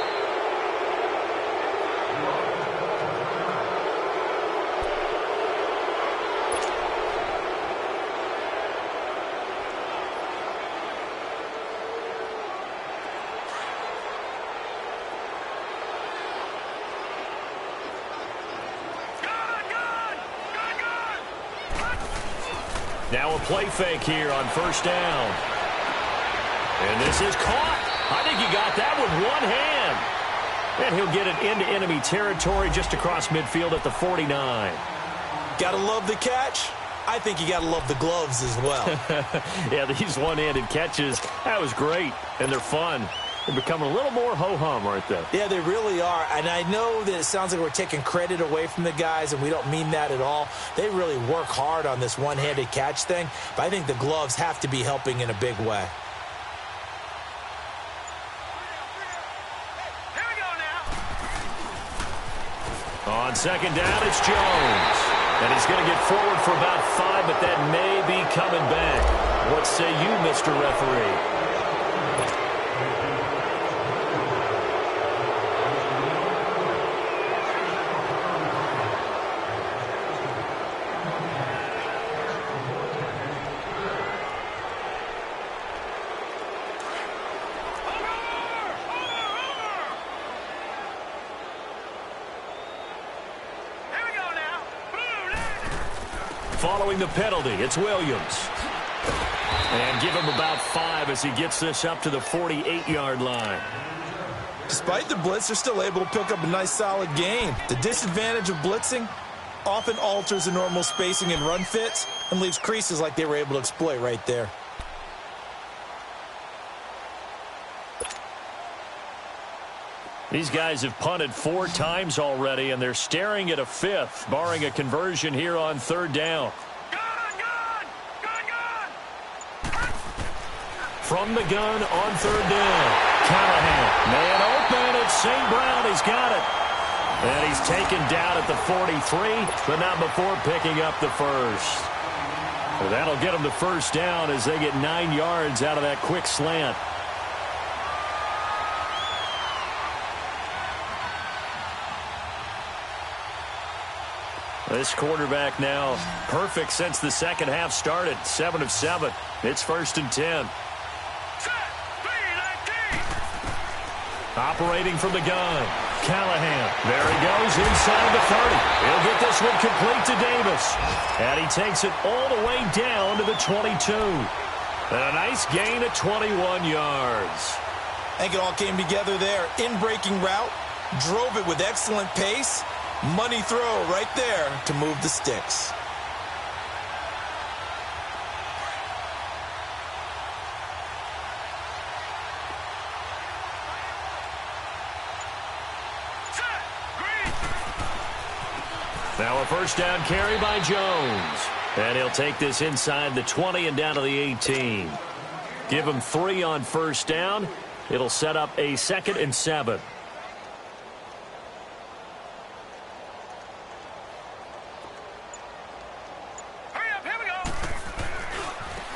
[SPEAKER 1] Now a play fake here on first down. And this is caught. I think he got that with one hand. And he'll get it into enemy territory just across midfield at the 49.
[SPEAKER 2] Gotta love the catch. I think you gotta love the gloves as well.
[SPEAKER 1] Yeah, these one-handed catches, that was great. And they're fun. They're becoming a little more ho-hum, aren't they?
[SPEAKER 2] Yeah, they really are. And I know that it sounds like we're taking credit away from the guys, and we don't mean that at all. They really work hard on this one-handed catch thing, but I think the gloves have to be helping in a big way.
[SPEAKER 3] Here we go now.
[SPEAKER 1] On second down, it's Jones. And he's going to get forward for about 5, but that may be coming back. What say you, Mr. Referee? Following the penalty, it's Williams. And give him about 5 as he gets this up to the 48-yard line.
[SPEAKER 2] Despite the blitz, they're still able to pick up a nice, solid gain. The disadvantage of blitzing often alters the normal spacing and run fits and leaves creases like they were able to exploit right there.
[SPEAKER 1] These guys have punted 4 times already, and they're staring at a 5th, barring a conversion here on third down. From the gun on third down, Callahan, man open, it's St. Brown, he's got it. And he's taken down at the 43, but not before picking up the first. Well, that'll get them to first down as they get 9 yards out of that quick slant. This quarterback now perfect since the second half started. 7 of 7. It's 1st and 10. Operating from the gun. Callahan. There he goes inside the 30. He'll get this one complete to Davis. And he takes it all the way down to the 22. And a nice gain of 21 yards.
[SPEAKER 2] I think it all came together there. In-breaking route. Drove it with excellent pace. Money throw right there to move the sticks.
[SPEAKER 1] Now a first down carry by Jones. And he'll take this inside the 20 and down to the 18. Give him 3 on first down. It'll set up a 2nd and 7.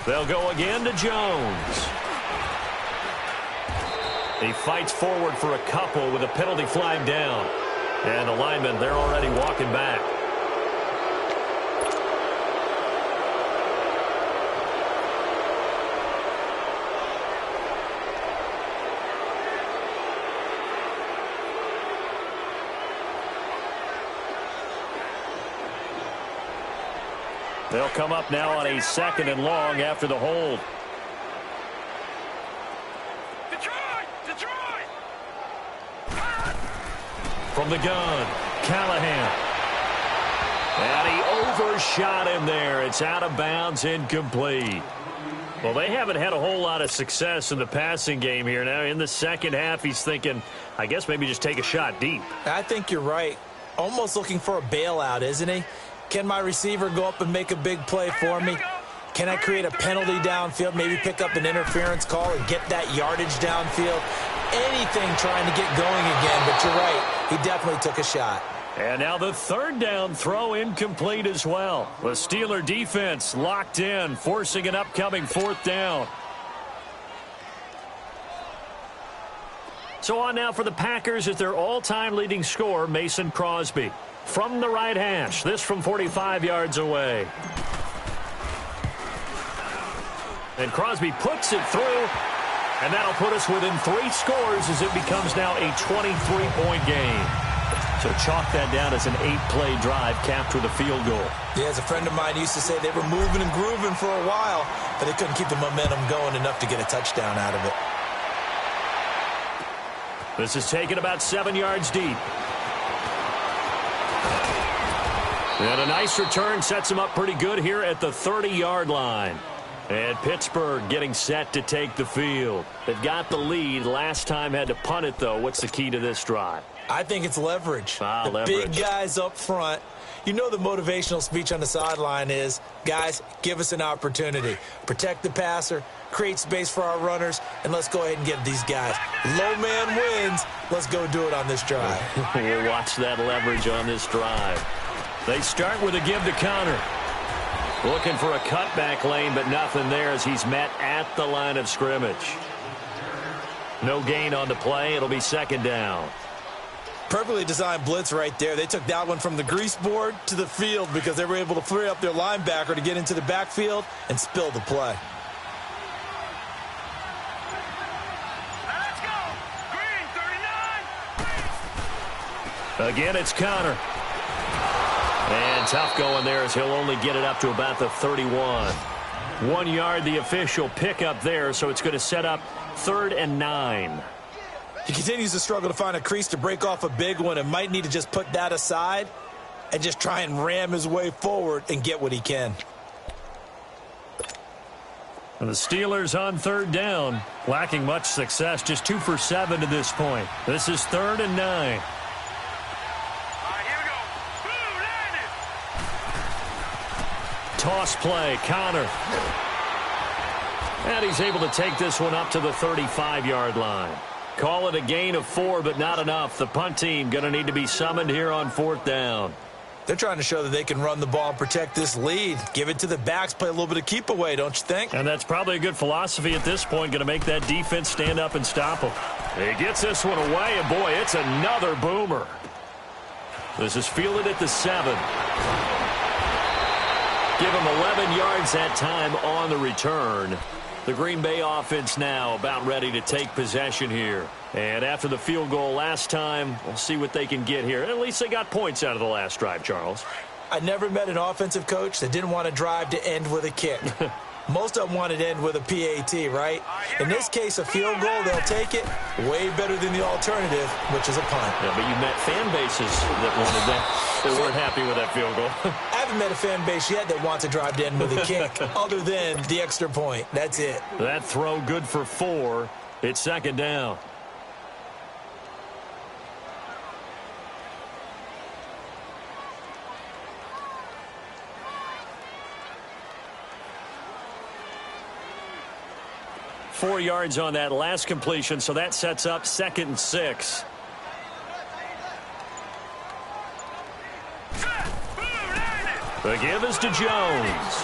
[SPEAKER 1] They'll go again to Jones. He fights forward for a couple with a penalty flag down. And the linemen, they're already walking back. They'll come up now on a 2nd and long after the hold.
[SPEAKER 3] Detroit!
[SPEAKER 1] From the gun, Callahan. And he overshot him there. It's out of bounds, incomplete. Well, they haven't had a whole lot of success in the passing game here. Now, in the second half, he's thinking, I guess maybe just take a shot deep.
[SPEAKER 2] I think you're right. Almost looking for a bailout, isn't he? Can my receiver go up and make a big play for me? Can I create a penalty downfield, maybe pick up an interference call and get that yardage downfield? Anything trying to get going again, but you're right. He definitely took a shot.
[SPEAKER 1] And now the third down throw incomplete as well. The Steeler defense locked in, forcing an upcoming fourth down. So on now for the Packers is their all-time leading scorer, Mason Crosby. From the right hash, this from 45 yards away. And Crosby puts it through, and that'll put us within 3 scores as it becomes now a 23-point game. So chalk that down as an 8-play drive capped with a field goal.
[SPEAKER 2] Yeah, as a friend of mine used to say, they were moving and grooving for a while, but they couldn't keep the momentum going enough to get a touchdown out of it.
[SPEAKER 1] This is taken about 7 yards deep. And a nice return sets him up pretty good here at the 30-yard line. And Pittsburgh getting set to take the field. They've got the lead. Last time had to punt it, though. What's the key to this drive?
[SPEAKER 2] I think it's leverage.
[SPEAKER 1] Leverage.
[SPEAKER 2] Big guys up front. You know the motivational speech on the sideline is, guys, give us an opportunity. Protect the passer, create space for our runners, and let's go ahead and give these guys. Low man wins. Let's go do it on this drive.
[SPEAKER 1] We'll watch that leverage on this drive. They start with a give to Connor. Looking for a cutback lane, but nothing there as he's met at the line of scrimmage. No gain on the play. It'll be second down.
[SPEAKER 2] Perfectly designed blitz right there. They took that one from the grease board to the field because they were able to free up their linebacker to get into the backfield and spill the play.
[SPEAKER 3] Let's go. Green, 39.
[SPEAKER 1] Again, it's Connor. And tough going there as he'll only get it up to about the 31. 1 yard, the official pickup there, so it's going to set up 3rd and 9.
[SPEAKER 2] He continues to struggle to find a crease to break off a big one and might need to just put that aside and just try and ram his way forward and get what he can.
[SPEAKER 1] And the Steelers on 3rd down, lacking much success, just 2 for 7 to this point. This is 3rd and 9. Toss play, Connor. And he's able to take this one up to the 35-yard line. Call it a gain of 4, but not enough. The punt team going to need to be summoned here on 4th down.
[SPEAKER 2] They're trying to show that they can run the ball and protect this lead. Give it to the backs, play a little bit of keep away, don't you think?
[SPEAKER 1] And that's probably a good philosophy at this point, going to make that defense stand up and stop him. He gets this one away, and boy, it's another boomer. This is fielded at the 7. Give him 11 yards that time on the return. The Green Bay offense now about ready to take possession here. And after the field goal last time, we'll see what they can get here. At least they got points out of the last drive, Charles.
[SPEAKER 2] I never met an offensive coach that didn't want to drive to end with a kick. Most of them wanted to end with a PAT, right? In this case, a field goal, they'll take it. Way better than the alternative, which is a punt.
[SPEAKER 1] Yeah, but you met fan bases that wanted that. They weren't happy with that field goal.
[SPEAKER 2] I haven't met a fan base yet that wants to drive to end with a kick other than the extra point. That's it.
[SPEAKER 1] That throw good for 4. It's 2nd down. Four yards on that last completion, so that sets up 2nd and 6. The give is to Jones.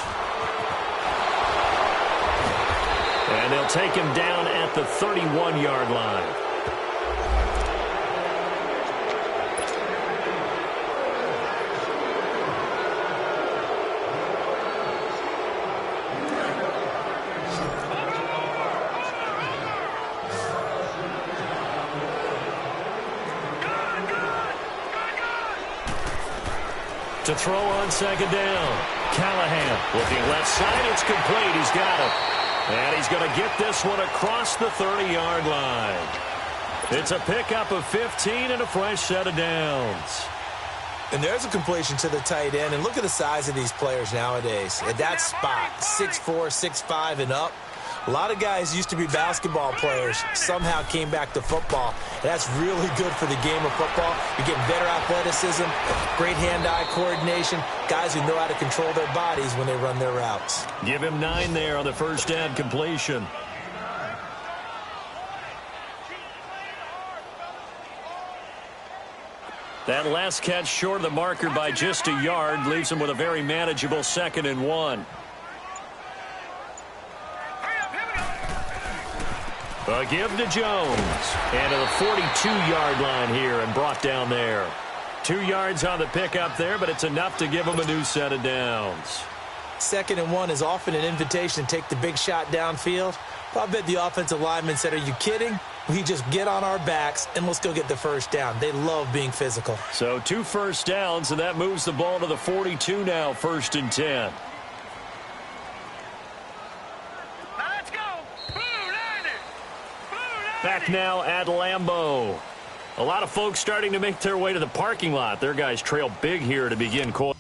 [SPEAKER 1] And they'll take him down at the 31-yard line. To throw on 2nd down. Callahan looking left side. It's complete. He's got it. And he's going to get this one across the 30-yard line. It's a pickup of 15 and a fresh set of downs.
[SPEAKER 2] And there's a completion to the tight end. And look at the size of these players nowadays. At that spot, 6'4", 6'5", and up. A lot of guys used to be basketball players, somehow came back to football. That's really good for the game of football. You're getting better athleticism, great hand-eye coordination, guys who know how to control their bodies when they run their routes.
[SPEAKER 1] Give him 9 there on the first down completion. That last catch short of the marker by just a yard leaves him with a very manageable 2nd and 1. A give to Jones. And to the 42-yard line here and brought down there. 2 yards on the pickup there, but it's enough to give him a new set of downs.
[SPEAKER 2] 2nd and 1 is often an invitation to take the big shot downfield. But I bet the offensive lineman said, are you kidding? We just get on our backs and let's go get the first down. They love being physical.
[SPEAKER 1] So 2 first downs, and that moves the ball to the 42 now, 1st and 10.
[SPEAKER 3] Let's go. Blue 90.
[SPEAKER 1] Back now at Lambeau. A lot of folks starting to make their way to the parking lot. Their guys trail big here to begin quarter.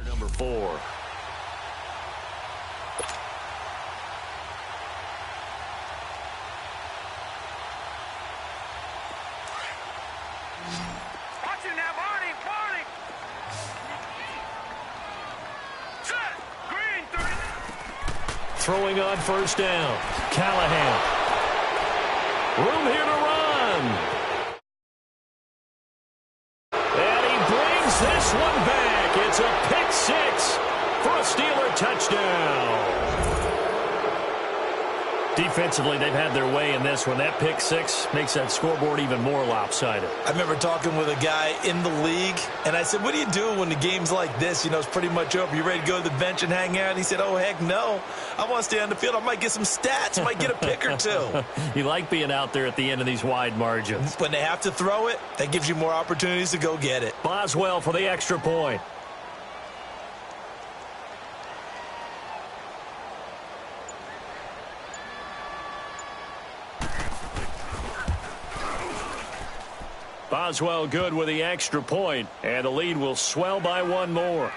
[SPEAKER 1] Number 4.
[SPEAKER 3] Watch it now, Barney. Barney. Set. Green 30.
[SPEAKER 1] Throwing on 1st down. Callahan. Room here to run. And he brings this one back. It's a pick 6 for a Steeler touchdown. Defensively, they've had their way in this one. That pick 6 makes that scoreboard even more lopsided.
[SPEAKER 2] I remember talking with a guy in the league, and I said, what do you do when the game's like this? You know, it's pretty much over. You ready to go to the bench and hang out? And he said, oh, heck no. I want to stay on the field. I might get some stats. I might get a pick or 2.
[SPEAKER 1] You like being out there at the end of these wide margins.
[SPEAKER 2] When they have to throw it, that gives you more opportunities to go get it.
[SPEAKER 1] Boswell for the extra point. Boswell good with the extra point, and the lead will swell by 1 more.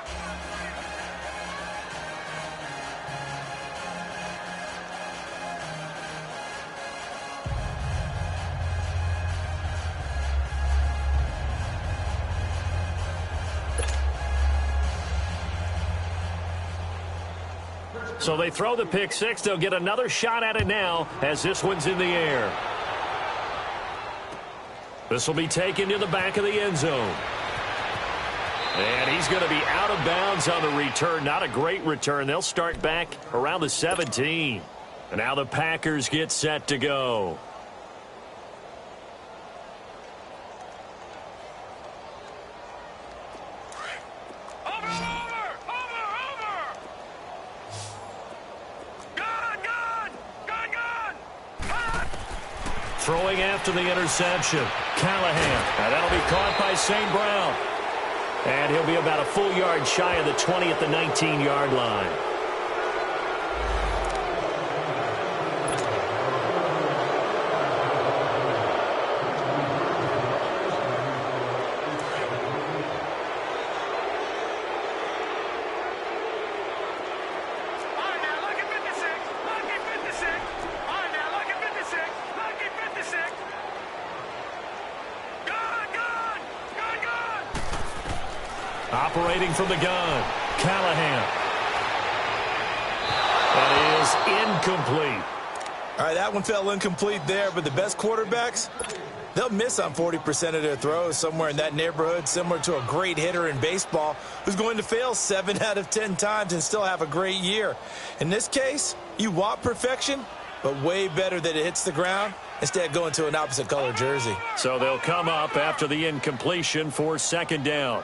[SPEAKER 1] So they throw the pick 6. They'll get another shot at it now as this one's in the air. This will be taken to the back of the end zone. And he's going to be out of bounds on the return. Not a great return. They'll start back around the 17. And now the Packers get set to go. Throwing after the interception. Callahan. Now that'll be caught by St. Brown. And he'll be about a full yard shy of the 20 at the 19-yard line. Operating from the gun, Callahan. That is incomplete.
[SPEAKER 2] All right, that one fell incomplete there, but the best quarterbacks, they'll miss on 40% of their throws, somewhere in that neighborhood, similar to a great hitter in baseball who's going to fail 7 out of 10 times and still have a great year. In this case, you want perfection, but way better that it hits the ground instead of going to an opposite color jersey.
[SPEAKER 1] So they'll come up after the incompletion for second down.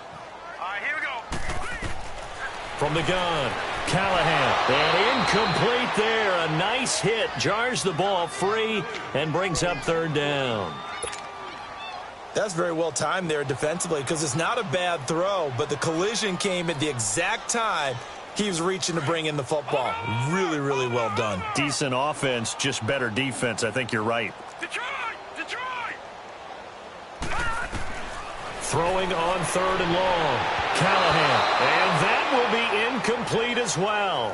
[SPEAKER 1] From the gun, Callahan. And incomplete there. A nice hit. Jars the ball free and brings up third down.
[SPEAKER 2] That's very well timed there defensively because it's not a bad throw, but the collision came at the exact time he was reaching to bring in the football. Really, really well done.
[SPEAKER 1] Decent offense, just better defense. I think you're right.
[SPEAKER 3] Detroit!
[SPEAKER 1] Throwing on third and long. Callahan. And that will be incomplete as well.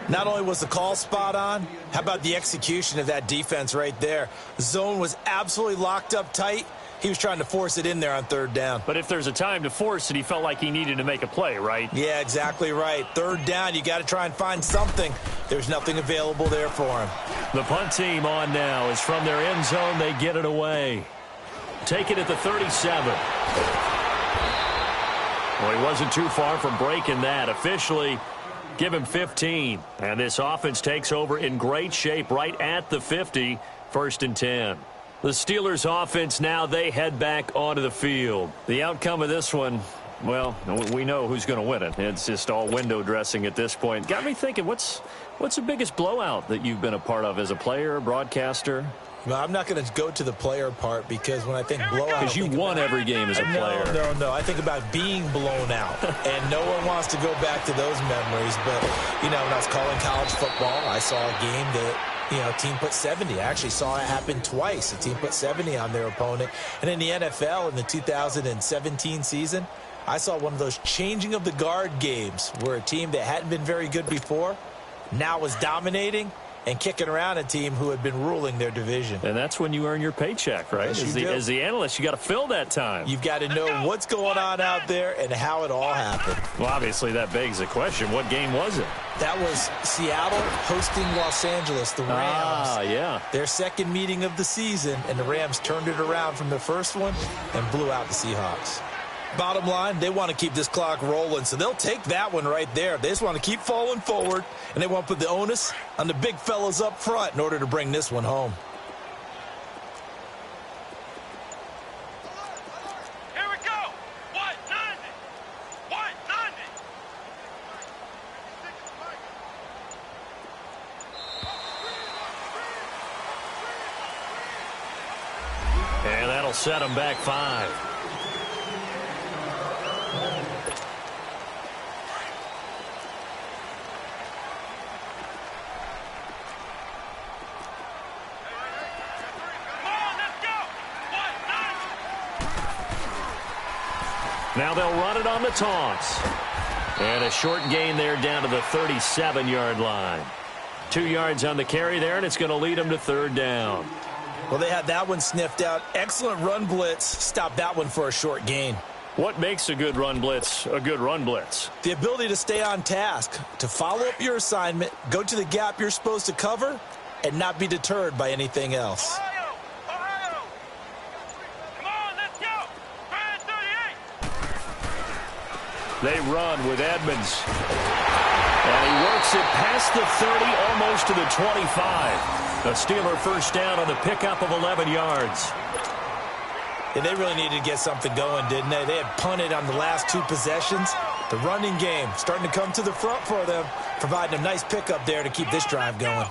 [SPEAKER 2] Not only was the call spot on, how about the execution of that defense right there? The zone was absolutely locked up tight. He was trying to force it in there on third down.
[SPEAKER 1] But if there's a time to force it, he felt like he needed to make a play, right?
[SPEAKER 2] Yeah, exactly right. Third down, you got to try and find something. There's nothing available there for him.
[SPEAKER 1] The punt team on now is from their end zone. They get it away. Take it at the 37. Well, he wasn't too far from breaking that. Officially, give him 15. And this offense takes over in great shape right at the 50, 1st and 10. The Steelers offense now, they head back onto the field. The outcome of this one, well, we know who's going to win it. It's just all window dressing at this point. Got me thinking, what's the biggest blowout that you've been a part of as a player, broadcaster?
[SPEAKER 2] Well, I'm not going to go to the player part because when I think blowout...
[SPEAKER 1] Because you won every game as a player.
[SPEAKER 2] No. I think about being blown out. And no one wants to go back to those memories. But, you know, when I was calling college football, I saw a game that, team put 70. I actually saw it happen twice. A team put 70 on their opponent. And in the NFL in the 2017 season, I saw one of those changing of the guard games where a team that hadn't been very good before now was dominating and kicking around a team who had been ruling their division.
[SPEAKER 1] And that's when you earn your paycheck, right?
[SPEAKER 2] Yes,
[SPEAKER 1] as the analyst, you got to fill that time.
[SPEAKER 2] You've got to know what's going on out there and how it all happened.
[SPEAKER 1] Well, obviously, that begs the question, what game was it?
[SPEAKER 2] That was Seattle hosting Los Angeles, the Rams.
[SPEAKER 1] Ah, yeah.
[SPEAKER 2] Their second meeting of the season, and the Rams turned it around from the first one and blew out the Seahawks. Bottom line, they want to keep this clock rolling, so they'll take that one right there. They just want to keep falling forward, and they want to put the onus on the big fellas up front in order to bring this one home.
[SPEAKER 3] Here we go. 190. 190.
[SPEAKER 1] And that'll set them back 5. Now they'll run it on the toss. And a short gain there down to the 37-yard line. 2 yards on the carry there, and it's going to lead them to third down.
[SPEAKER 2] Well, they had that one sniffed out. Excellent run blitz. Stop that one for a short gain.
[SPEAKER 1] What makes a good run blitz a good run blitz?
[SPEAKER 2] The ability to stay on task, to follow up your assignment, go to the gap you're supposed to cover, and not be deterred by anything else.
[SPEAKER 3] Ohio. Come on, let's go. Brad 38.
[SPEAKER 1] They run with Edmonds. And he works it past the 30, almost to the 25. A Steeler first down on the pickup of 11 yards.
[SPEAKER 2] And they really needed to get something going, didn't they? They had punted on the last 2 possessions. The running game starting to come to the front for them, providing a nice pickup there to keep this drive going.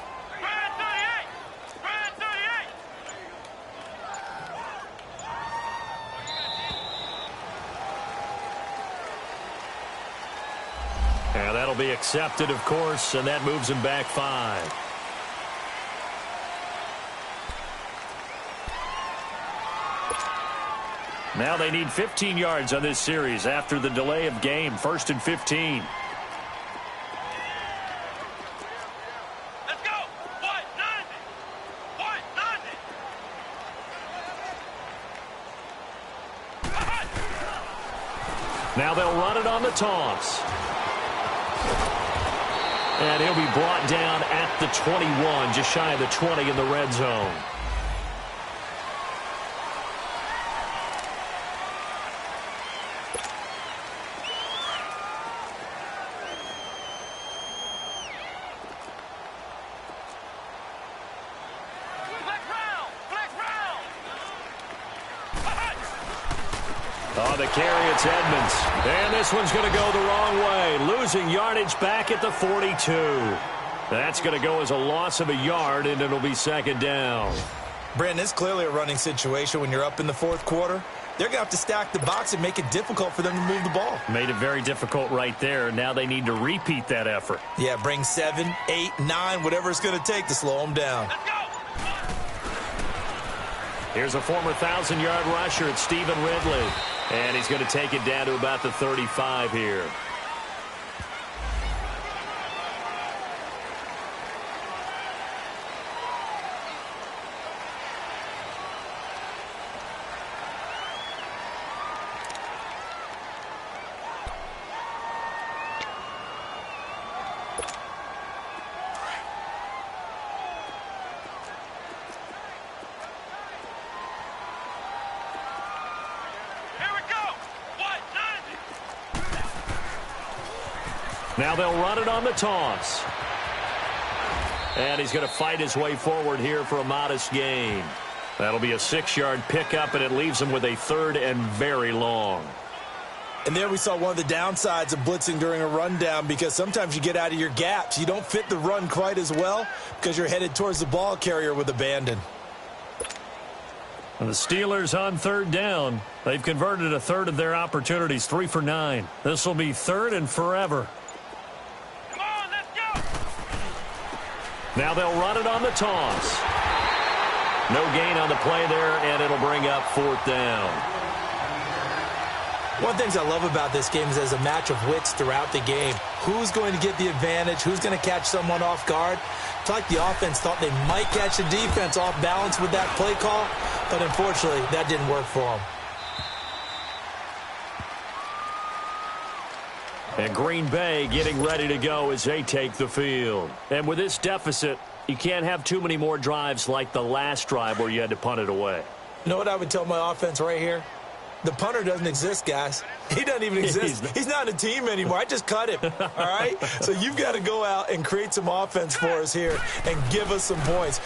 [SPEAKER 1] And that'll be accepted, of course, and that moves him back 5. Now they need 15 yards on this series after the delay of game. 1st and 15.
[SPEAKER 3] Let's go. What? Nothing. What? Nothing.
[SPEAKER 1] Now they'll run it on the toss. And he'll be brought down at the 21, just shy of the 20 in the red zone. The carry, it's Edmonds. And this one's going to go the wrong way. Losing yardage back at the 42. That's going to go as a loss of a yard, and it'll be 2nd down.
[SPEAKER 2] Brandon, it's clearly a running situation when you're up in the 4th quarter. They're going to have to stack the box and make it difficult for them to move the ball.
[SPEAKER 1] Made it very difficult right there. Now they need to repeat that effort.
[SPEAKER 2] Yeah, bring 7, 8, 9, whatever it's going to take to slow them down.
[SPEAKER 3] Let's go.
[SPEAKER 1] Here's a former 1,000-yard rusher, it's Stephen Ridley. And he's going to take it down to about the 35 here. Now they'll run it on the toss. And he's going to fight his way forward here for a modest gain. That'll be a 6-yard pickup, and it leaves him with a 3rd and very long.
[SPEAKER 2] And there we saw one of the downsides of blitzing during a rundown, because sometimes you get out of your gaps. You don't fit the run quite as well because you're headed towards the ball carrier with abandon.
[SPEAKER 1] And the Steelers on 3rd down. They've converted a 1/3 of their opportunities, 3 for 9. This will be 3rd and forever. Now they'll run it on the toss. No gain on the play there, and it'll bring up 4th down.
[SPEAKER 2] One of the things I love about this game is there's a match of wits throughout the game. Who's going to get the advantage? Who's going to catch someone off guard? It's like the offense thought they might catch the defense off balance with that play call, but unfortunately, that didn't work for them.
[SPEAKER 1] And Green Bay getting ready to go as they take the field. And with this deficit, you can't have too many more drives like the last drive where you had to punt it away.
[SPEAKER 2] You know what I would tell my offense right here? The punter doesn't exist, guys. He doesn't even exist. He's not a team anymore. I just cut him, all right? So you've got to go out and create some offense for us here and give us some points.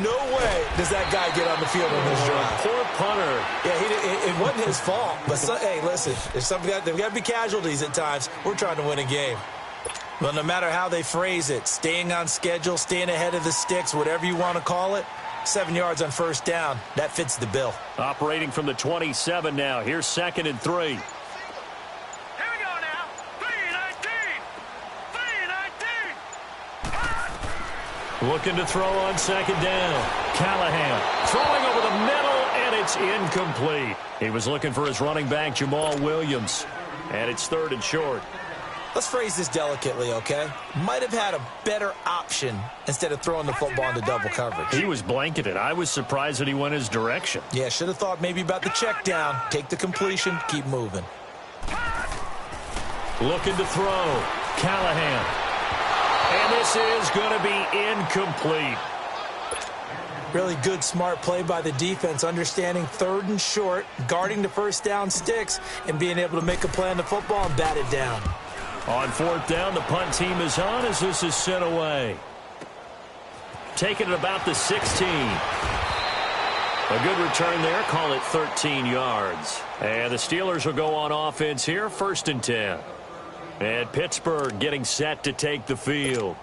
[SPEAKER 2] No way does that guy get on the field on this drive.
[SPEAKER 1] Poor punter.
[SPEAKER 2] Yeah, it wasn't his fault. But, hey, listen, there's got to be casualties at times. We're trying to win a game. Well, no matter how they phrase it, staying on schedule, staying ahead of the sticks, whatever you want to call it, 7 yards on 1st down. That fits the bill.
[SPEAKER 1] Operating from the 27 now. Here's 2nd and 3.
[SPEAKER 3] Here we go now. 3-19. 3-19.
[SPEAKER 1] Looking to throw on 2nd down. Callahan throwing over the middle, and it's incomplete. He was looking for his running back, Jamal Williams. And it's 3rd and short.
[SPEAKER 2] Let's phrase this delicately, okay? Might have had a better option instead of throwing the football into double coverage.
[SPEAKER 1] He was blanketed. I was surprised that he went his direction.
[SPEAKER 2] Yeah, should have thought maybe about the check down. Take the completion, keep moving.
[SPEAKER 1] Looking to throw. Callahan. And this is going to be incomplete.
[SPEAKER 2] Really good, smart play by the defense, understanding third and short, guarding the first down sticks, and being able to make a play on the football and bat it down.
[SPEAKER 1] On fourth down, the punt team is on as this is sent away. Taking it about the 16. A good return there. Call it 13 yards. And the Steelers will go on offense here, 1st and 10. And Pittsburgh getting set to take the field.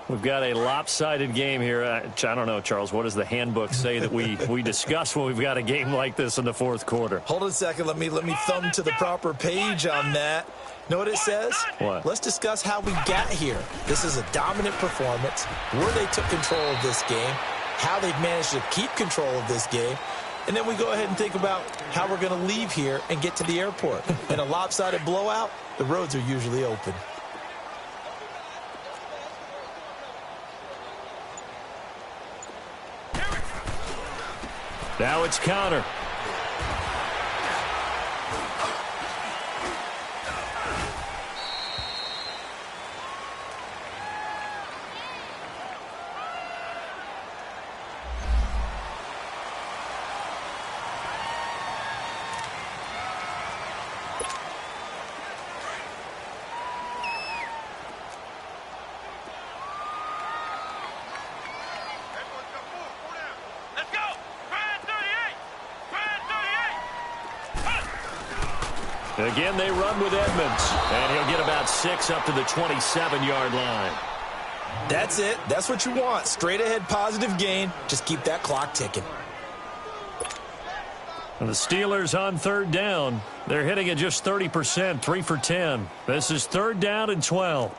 [SPEAKER 1] We've got a lopsided game here. I don't know, Charles, what does the handbook say that we discuss when we've got a game like this in the fourth quarter?
[SPEAKER 2] Hold on a second. Let me thumb to the proper page on that. Know what it says?
[SPEAKER 1] What?
[SPEAKER 2] Let's discuss how we got here. This is a dominant performance, where they took control of this game, how they've managed to keep control of this game, and then we go ahead and think about how we're going to leave here and get to the airport. In a lopsided blowout, the roads are usually open.
[SPEAKER 1] Now it's counter.
[SPEAKER 3] Let's go! Pride 38! Pride 38!
[SPEAKER 1] Again, they run with Edmonds, and he'll get about 6 up to the 27-yard line.
[SPEAKER 2] That's it. That's what you want. Straight ahead positive gain. Just keep that clock ticking.
[SPEAKER 1] And the Steelers on third down. They're hitting at just 30%, 3 for 10. This is 3rd down and 12.